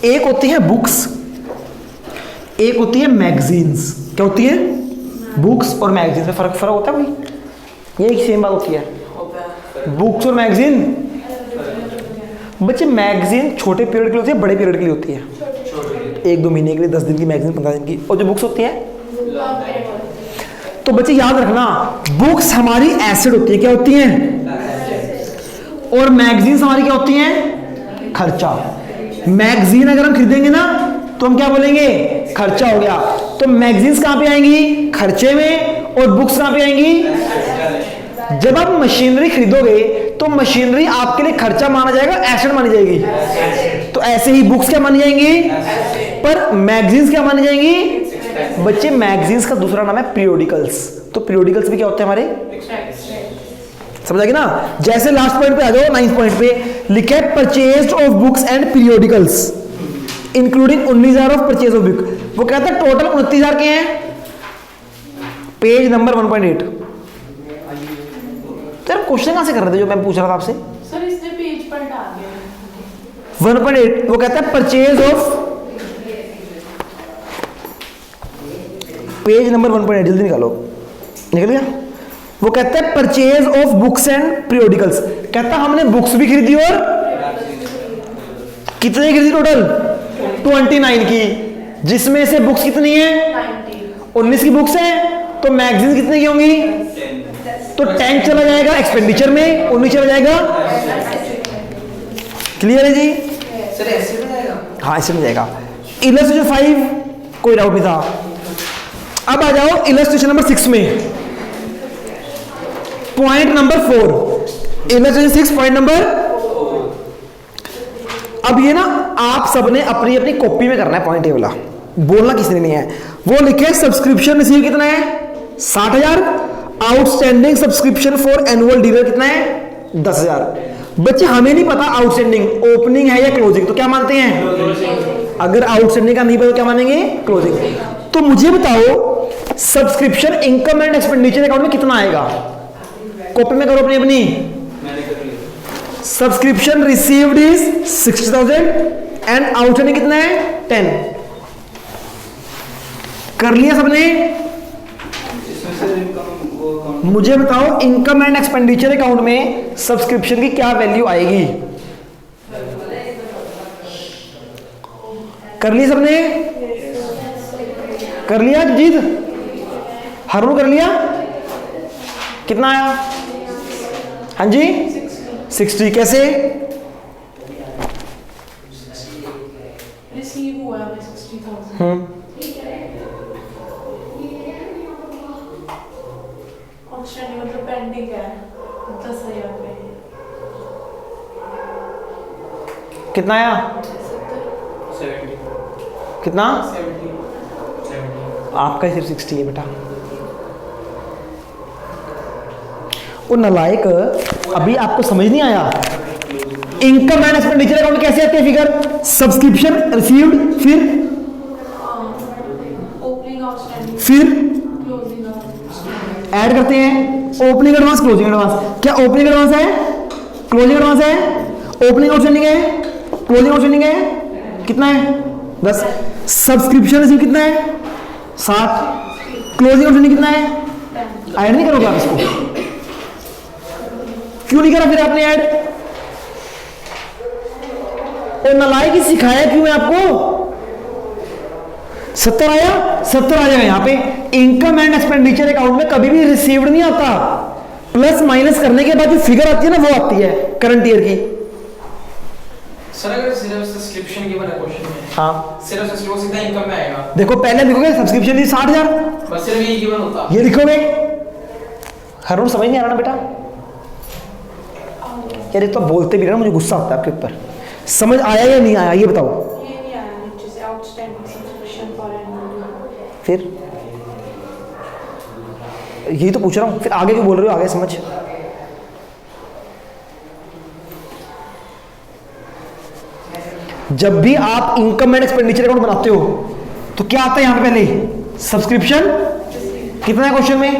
एक होती है बुक्स, एक होती है मैगजीन्स। क्या होती है? बुक्स और मैगजीन्स में फर्क होता है कोई? ये एक सेम बात होती है, बुक्स और मैगजीन। बच्चे मैगजीन छोटे पीरियड के लिए होती है, बड़े पीरियड के लिए होती है, 1-2 महीने के लिए, 10 दिन की मैगजीन, 15 दिन की। और जो बुक्स होती है, तो बच्चे याद रखना बुक्स हमारी एसेट होती है, क्या होती हैं? और मैगजीन्स हमारी क्या होती हैं? खर्चा। मैगजीन अगर हम खरीदेंगे ना तो हम क्या बोलेंगे? खर्चा हो गया। तो मैगजीन्स कहां पे आएंगी? खर्चे में। और बुक्स कहां पे आएंगी? जब आप मशीनरी खरीदोगे तो मशीनरी आपके लिए खर्चा माना जाएगा, एसेट मानी जाएगी। तो ऐसे ही बुक्स क्या मानी जाएंगी? पर मैगजीन्स क्या मानी जाएंगी? बच्चे मैगजीन्स का दूसरा नाम है पीरियोडिकल्स। तो पीरियोडिकल्स भी क्या होते हैं हमारे? समझ आ गया ना? जैसे लास्ट पॉइंट पे आ जाओ, 9th पॉइंट पे लिखा है purchase of books and periodicals including 19,000 of purchase of book. वो कहता है टोटल 29,000 के हैं, पेज नंबर 1.8। तो क्वेश्चन कहां से कर रहे थे जो मैं पूछ रहा था आपसे? सर इसने पेज पर डाल दिया 1.8। वो कहता है परचेज ऑफ, पेज नंबर 1.8 जल्दी निकालो, निकल गया? वो कहता है purchase of books and periodicals. कहता हमने बुक्स भी खरीदी और कितने खरीदी? टोटल 29 की, जिसमें से बुक्स कितनी है? 19 की बुक्स है। तो मैगजीन कितने की होंगी? तो 10 चला जाएगा एक्सपेंडिचर में, 19 चला जाएगा। क्लियर है जी? सर ऐसे में जाएगा? हाँ ऐसे में जाएगा। इलस्ट्रेशन 5 कोई डाउट नहीं था। अब आ जाओ इलस्ट्रेशन नंबर 6 में, point number 4। Illustration 6 point number. अब ये ना आप सबने अपनी अपनी कॉपी में करना है, पॉइंट ये वाला बोलना किसी ने नहीं है। वो लिखे सब्सक्रिप्शन रिसीव कितना है? 60,000। Outstanding subscription for annual dealer कितना है? 10,000। बच्चे हमें नहीं पता आउटस्टैंडिंग ओपनिंग है या क्लोजिंग, तो क्या मानते हैं? अगर आउटस्टैंडिंग का नहीं पता तो क्या मानेंगे? क्लोजिंग। तो मुझे बताओ subscription income and expenditure account में कितना आएगा? कॉपी में करो अपनी अपनी। Subscription received is 60,000 and outstanding कितना है? 10। कर लिया सबने? मुझे बताओ इनकम एंड एक्सपेंडिचर अकाउंट में सब्सक्रिप्शन की क्या वैल्यू आएगी? कर लिया सबने? कर लिया जीत? हरून कर लिया? कितना आया? हाँ जी 60। कैसे? रिसीव हुआ है 60,000। आउटस्टैंडिंग मतलब पेंडिंग है 10,000 पे। कितना आया? 70। कितना? 70। आपका सिर्फ 60 है बेटा। वो नलायक, अभी आपको समझ नहीं आया? इनकम एंड एक्सपेंडिचर अकाउंट कैसे आती है फिगर? सब्सक्रिप्शन रिसीव्ड, फिर ओपनिंग आउटस्टैंडिंग फिर क्लोजिंग ऐड करते हैं ओपनिंग एडवांस क्लोजिंग एडवांस। क्या ओपनिंग एडवांस है? क्लोजिंग एडवांस है? ओपनिंग आउटस्टैंडिंग है? क्लोजिंग आउटस्टैंडिंग है? कितना है? 10। सब्सक्रिप्शन रिसीव कितना है? 7। क्लोजिंग आउटस्टैंडिंग कितना है? ऐड नहीं करोगे आप इसको? क्यों नहीं करा फिर आपने ऐड? और नलायक ही सिखाया क्यों है आपको? 70 आया? 70 आ जाएगा यहां पे। इनकम एंड एक्सपेंडिचर अकाउंट में कभी भी रिसीव्ड नहीं आता, प्लस माइनस करने के बाद जो फिगर आती है ना वो आती है करंट ईयर की। सर अगर सिर्फ सब्सक्रिप्शन की बना क्वेश्चन में, हाँ सिर्फ सब्सक्रिप्शन सीधा इनकम में आएगा। देखो पहले लिखोगे सब्सक्रिप्शन की 60,000, बस सिर्फ ये गिवन होता। ये लिखोगे। हर रोज समझ नहीं आ रहा ना बेटा? यार ये तो बोलते भी ना मुझे गुस्सा आता है आपके ऊपर। समझ आया या नहीं आया ये बताओ? फिर यही तो पूछ रहा हूं, फिर आगे क्यों बोल रहे हो, आगे समझ। जब भी आप इनकम एंड एक्सपेंडिचर अकाउंट बनाते हो तो क्या आता है यहां पे पहले, सब्सक्रिप्शन। कितना है क्वेश्चन में,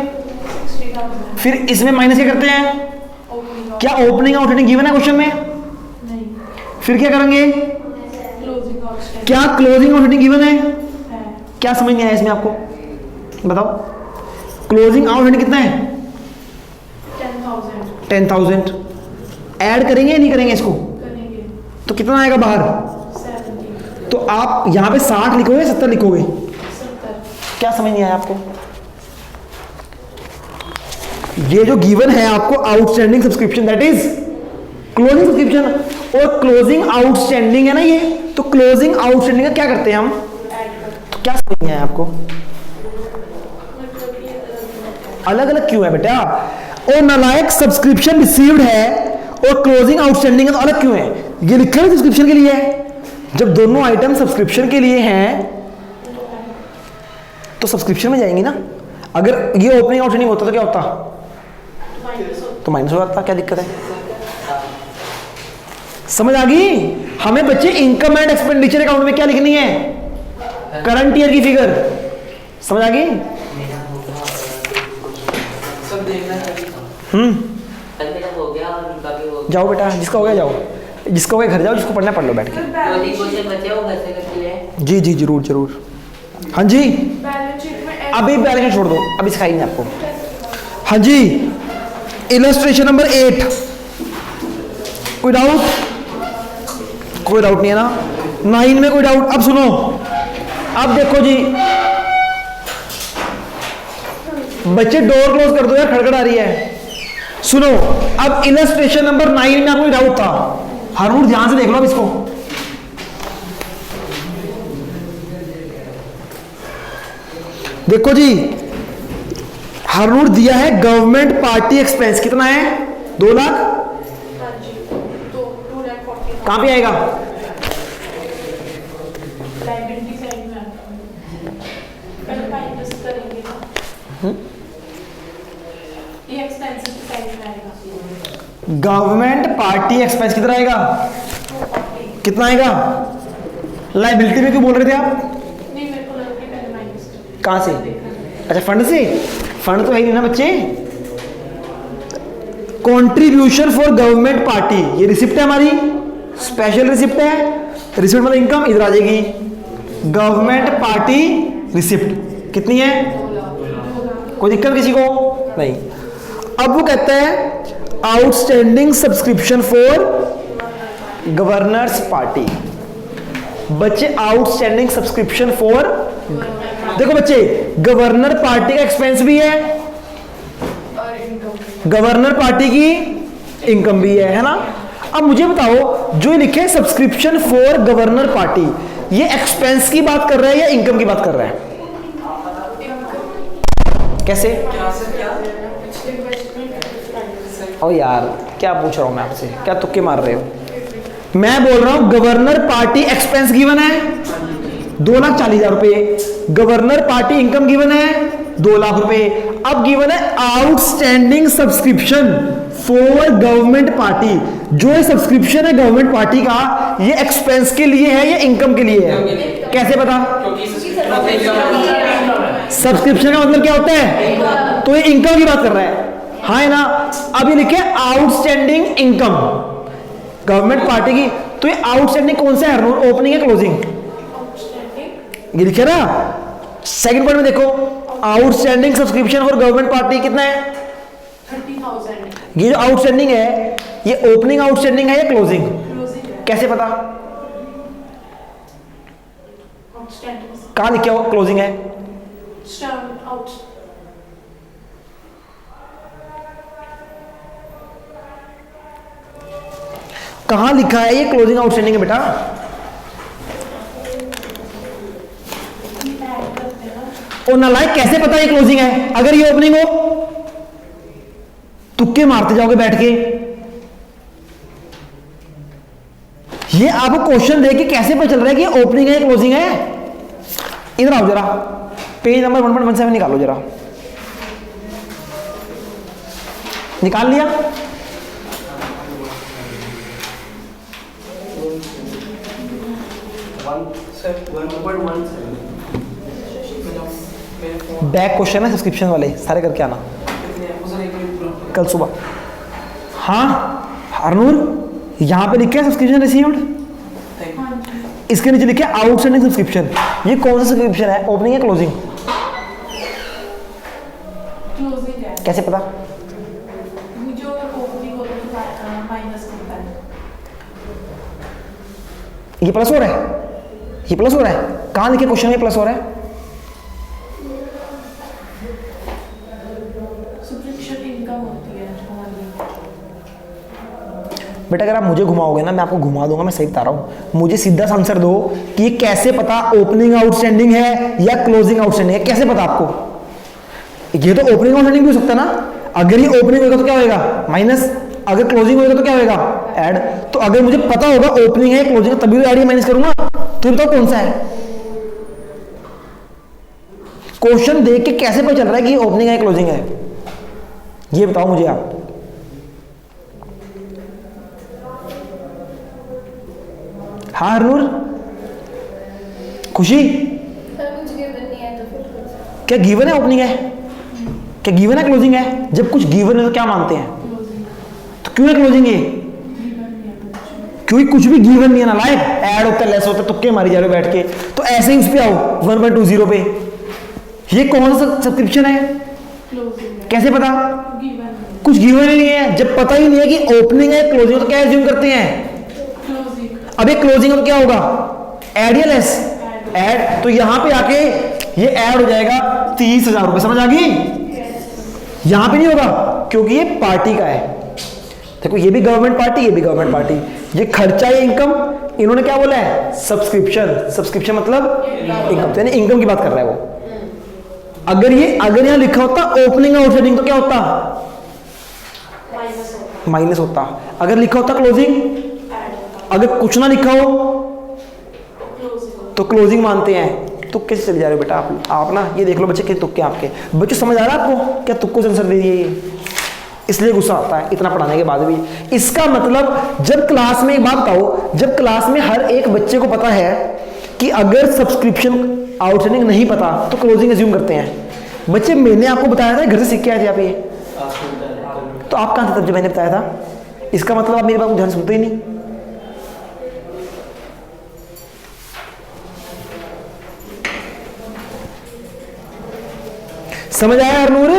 60,000 फिर इसमें माइनस क्या करते हैं, ओपनिंग क्या ओपनिंग आउटस्टैंडिंग गिवन है क्वेश्चन में, नहीं, फिर क्या करेंगे, क्लोजिंग आउटस्टैंडिंग क्या क्लोजिंग आउटस्टैंडिंग गिवन है, है क्या समझ नहीं आया इसमें आपको, बताओ। क्लोजिंग आउटस्टैंडिंग कितना है, 10,000 10,000। ऐड करेंगे या नहीं करेंगे इसको, करेंगे, तो कितना आएगा बाहर। 70 तो आप यहां पे 60 लिखोगे 70 लिखोगे, 70 क्या समझ नहीं आया आपको। ये जो गिवन है आपको outstanding subscription, that is closing subscription. और क्लोजिंग आउटस्टैंडिंग है ना ये, तो क्लोजिंग आउटस्टैंडिंग का क्या करते हैं हम, ऐड कर, तो क्या समझ नहीं आया आपको, मतलब ये अलग अलग क्यों है बेटा। और नालायक सब्सक्रिप्शन रिसीव्ड है और क्लोजिंग आउटस्टैंडिंग है तो अलग क्यों है, ये लिखा है सब्सक्रिप्शन के लिए है। जब दोनों आइटम सब्सक्रिप्शन के लिए हैं तो सब्सक्रिप्शन में जाएंगी ना। अगर ये ओपनिंग आउटस्टैंडिंग होता तो क्या होता, तो माइनस हो जाता, क्या दिक्कत है। समझ आ गई। हमें बच्चे इनकम एंड एक्सपेंडिचर अकाउंट में क्या लिखनी है, करंट ईयर की फिगर। समझ आ गई। सब देखना है। कल मेरा हो गया और उनका भी हो गया। जाओ बेटा, जिसका हो गया जाओ, जिसका हो गया घर जाओ, जिसको पढ़ना पढ़ लो बैठ के। दो तीन क्वेश्चन बचे हो घर से करके ले। जी जी जरूर जरूर। हाँ जी, बैलेंस शीट में अभी बैलेंस शीट छोड़ दो, अभी सिखाएंगे आपको। हाँ जी, इलस्ट्रेशन नंबर 8। कोई डाउट, कोई डाउट नहीं है ना। 9 में कोई डाउट। अब सुनो, अब देखो जी बच्चे, डोर क्लोज कर दो यार, खड़खड़ आ रही है। सुनो, अब इलस्ट्रेशन नंबर 9 में आपको डाउट था, हरमूर ध्यान से देख लो अब इसको। देखो जी, हरनूर दिया है गवर्नमेंट पार्टी एक्सपेंस कितना है, 2 लाख। हाँ जी, तो 2,40,000 कहां पे आएगा, लाइबिलिटी साइड में आता है। पहले माइनस करेंगे ना, ये एक्सपेंसेस की साइड में आएगा। गवर्नमेंट पार्टी एक्सपेंस कितना आएगा, 240 कितना आएगा। लाइबिलिटी में क्यों बोल रहे थे आप, नहीं, मेरे को लगा कि पहले माइनस करेंगे। कहां से, अच्छा फंड से। फंड तो है ही नहीं ना बच्चे। कंट्रीब्यूशन फॉर गवर्नमेंट पार्टी, ये रिसिप्ट है हमारी, स्पेशल रिसिप्ट है। रिसिप्ट मतलब इनकम, इधर आ जाएगी गवर्नमेंट पार्टी रिसिप्ट। कितनी है, 2,00,000 कोई दिक्कत किसी को नहीं। अब वो कहता है outstanding subscription for governors party. बच्चे आउटस्टैंडिंग सब्सक्रिप्शन फॉर, देखो बच्चे गवर्नर पार्टी का एक्सपेंस भी है, और इनकम गवर्नर पार्टी की इनकम भी है ना। अब मुझे बताओ, जो ये लिखे सब्सक्रिप्शन फॉर गवर्नर पार्टी, ये एक्सपेंस की बात कर रहा है या इनकम की बात कर रहा है, कैसे। क्या से क्या? पिछले क्वेश्चन में ओ यार क्या पूछ रहा हूं मैं आपसे, क्या तुक्के मार रहे हो। मैं बोल रहा हूं गवर्नर पार्टी एक्सपेंस गिवन है 2,40,000 रुपए, गवर्नर पार्टी इनकम गिवन है 2 लाख रुपए। अब गिवन है outstanding subscription for government party. जो ये सब्सक्रिप्शन है गवर्नमेंट पार्टी का, ये एक्सपेंस के लिए है या इनकम के लिए है, कैसे पता। क्योंकि सब्सक्रिप्शन का मतलब क्या होता है, तो ये इनकम की बात कर रहा है, हाँ है ना। अब ये लिखे आउटस्टैंडिंग इनकम गवर्नमेंट पार्टी की, तो ये आउटस्टैंडिंग कौन सा है, ओपनिंग है क्लोजिंग, आउटस्टैंडिंग ये लिखे ना। सेकंड पॉइंट में देखो, outstanding subscription for government party कितना है, 30,000 ये जो आउटस्टैंडिंग है ये ओपनिंग आउटस्टैंडिंग है या क्लोजिंग, क्लोजिंग है। कैसे पता, आउटस्टैंडिंग कहां लिखा हो क्लोजिंग है, स्टैंड आउट कहां लिखा है ये क्लोजिंग आउटस्टैंडिंग है बेटा। ऐड करते हैं ना, और नालायक कैसे पता ये क्लोजिंग है, अगर ये ओपनिंग हो तुक्के मारते जाओगे बैठ के। ये आपको क्वेश्चन देके कैसे पता चल रहा है कि ये ओपनिंग है क्लोजिंग है। इधर आओ जरा, पेज नंबर 1.17 निकालो जरा, निकाल लिया? बैक क्वेश्चन है सब्सक्रिप्शन वाले, सारे करके आना कल सुबह। हाँ हरनूर, यहाँ पे लिखे सब्सक्रिप्शन रिसीव्ड, इसके नीचे लिखे आउटस्टैंडिंग सब्सक्रिप्शन। ये कौन सा सब्सक्रिप्शन है, ओपनिंग है क्लोजिंग? क्लोजिंग है। कैसे पता? जो ओपनिंग होता है माइनस करता है। ये प्लस हो रहा है, ये प्लस हो रहा है, कहाँ लिखे क्वेश्चन में प्लस हो रहा है? सब्सक्रिप्शन इनकम होती है हमारी। बेटा अगर आप मुझे घुमाओगे ना, मैं आपको घुमा दूंगा, मैं सही बता रहा हूँ। मुझे सीधा सा आंसर दो कि ये कैसे पता ओपनिंग आउटस्टैंडिंग है या क्लोजिंग आउटस्टैंडिंग है, कैसे पता आपको? ये तो ओपनिंग आउटस्टैंडिंग भी हो सकता है ना। अगर ये ओपनिंग होगा तो क्या होगा, माइनस, अगर क्लोजिंग होगा तो क्या होगा, ऐड। तो अगर मुझे पता होगा ओपनिंग है क्लोजिंग है तभी तो ऐड माइनस करूंगा। तो बताओ कौन सा है? क्वेश्चन देख के कैसे पता चल रहा है कि ये ओपनिंग है क्लोजिंग है, ये बताओ मुझे आप। हाँ हरनूर, खुशी, क्या गिवन है ओपनिंग है, क्या गिवन है क्लोजिंग है? जब कुछ गिवन है तो क्या मानते हैं? तो क्यों है क्लोजिंग ये? क्योंकि कुछ भी गिवन नहीं है ना, लाइक ऐड होता है, लेस होता है, तुक्के मारी जा रहे हो बैठ के। तो ऐसे ही उस पे आओ 1.20 पे। ये कौन सा सब्सक्रिप्शन है, कैसे पता? कुछ गिवन ही नहीं है। जब पता ही नहीं है कि ओपनिंग है क्लोजिंग तो क्या एज्यूम करते हैं? अब ये क्लोजिंग है तो क्या होगा, ऐड या लेस? ऐड। तो यहां पे आके ये ऐड हो जाएगा 30,000 रुपए, समझ आ गई? यहां पे नहीं होगा क्योंकि ये पार्टी का है। देखो ये भी गवर्नमेंट पार्टी, ये भी गवर्नमेंट पार्टी। ये खर्चा या इनकम, इन्होंने क्या बोला है, सब्सक्रिप्शन। सब्सक्रिप्शन मतलब इनकम, यानी इनकम की बात कर रहा है वो। अगर यहां लिखा होता ओपनिंग आउटस्टैंडिंग तो क्या होता, माइनस होता। अगर लिखा होता क्लोजिंग, अगर कुछ ना लिखा हो तो क्लोजिंग मानते हैं। तुक्के से चले जा रहे हो बेटा आप ना। ये देख लो बच्चे कितने तुक्के आपके। बच्चों समझ आ रहा है आपको क्या तुक्कों से आंसर दे दिए? ये इसलिए गुस्सा आता है इतना पढ़ाने के बाद भी। इसका मतलब जब क्लास में, एक बात बताओ, जब क्लास में हर एक बच्चे को पता है कि अगर सब्सक्रिप्शन आउटस्टैंडिंग नहीं पता तो क्लोजिंग एज्यूम करते हैं। बच्चे मैंने आपको बताया था, घर से सीख के आए थे आप ये, तो आप कहां थे तब जब मैंने बताया था? इसका मतलब आप मेरी बात को ध्यान सुनते ही नहीं। समझ आया हरनूर?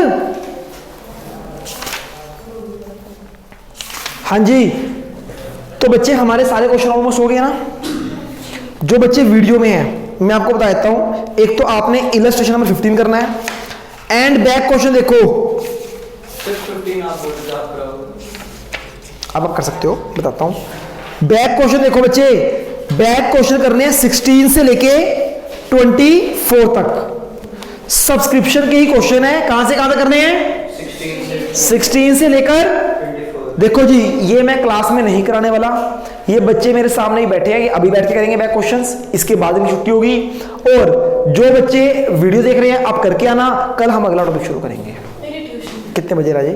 हाँ जी। तो बच्चे हमारे सारे क्वेश्चन ऑलमोस्ट हो गए ना। जो बच्चे वीडियो में हैं मैं आपको बता देता हूं। एक तो आपने इलस्ट्रेशन नंबर 15 करना है, एंड बैक क्वेश्चन देखो। अब आप कर सकते हो, बताता हूं। बैक क्वेश्चन देखो बच्चे, बैक क्वेश्चन करने हैं 16 से लेके 24 तक। सब्सक्रिप्शन के ही क्वेश्चन है। कहां से कहां तक करने हैं? 16 से लेकर, देखो जी ये मैं क्लास में नहीं कराने वाला, ये बच्चे मेरे सामने ही बैठे हैं, अभी बैठ के करेंगे बैक क्वेश्चंस। इसके बाद में छुट्टी होगी। और जो बच्चे वीडियो देख रहे हैं आप करके आना, कल हम अगला टॉपिक शुरू करेंगे। कितने बजे राजे?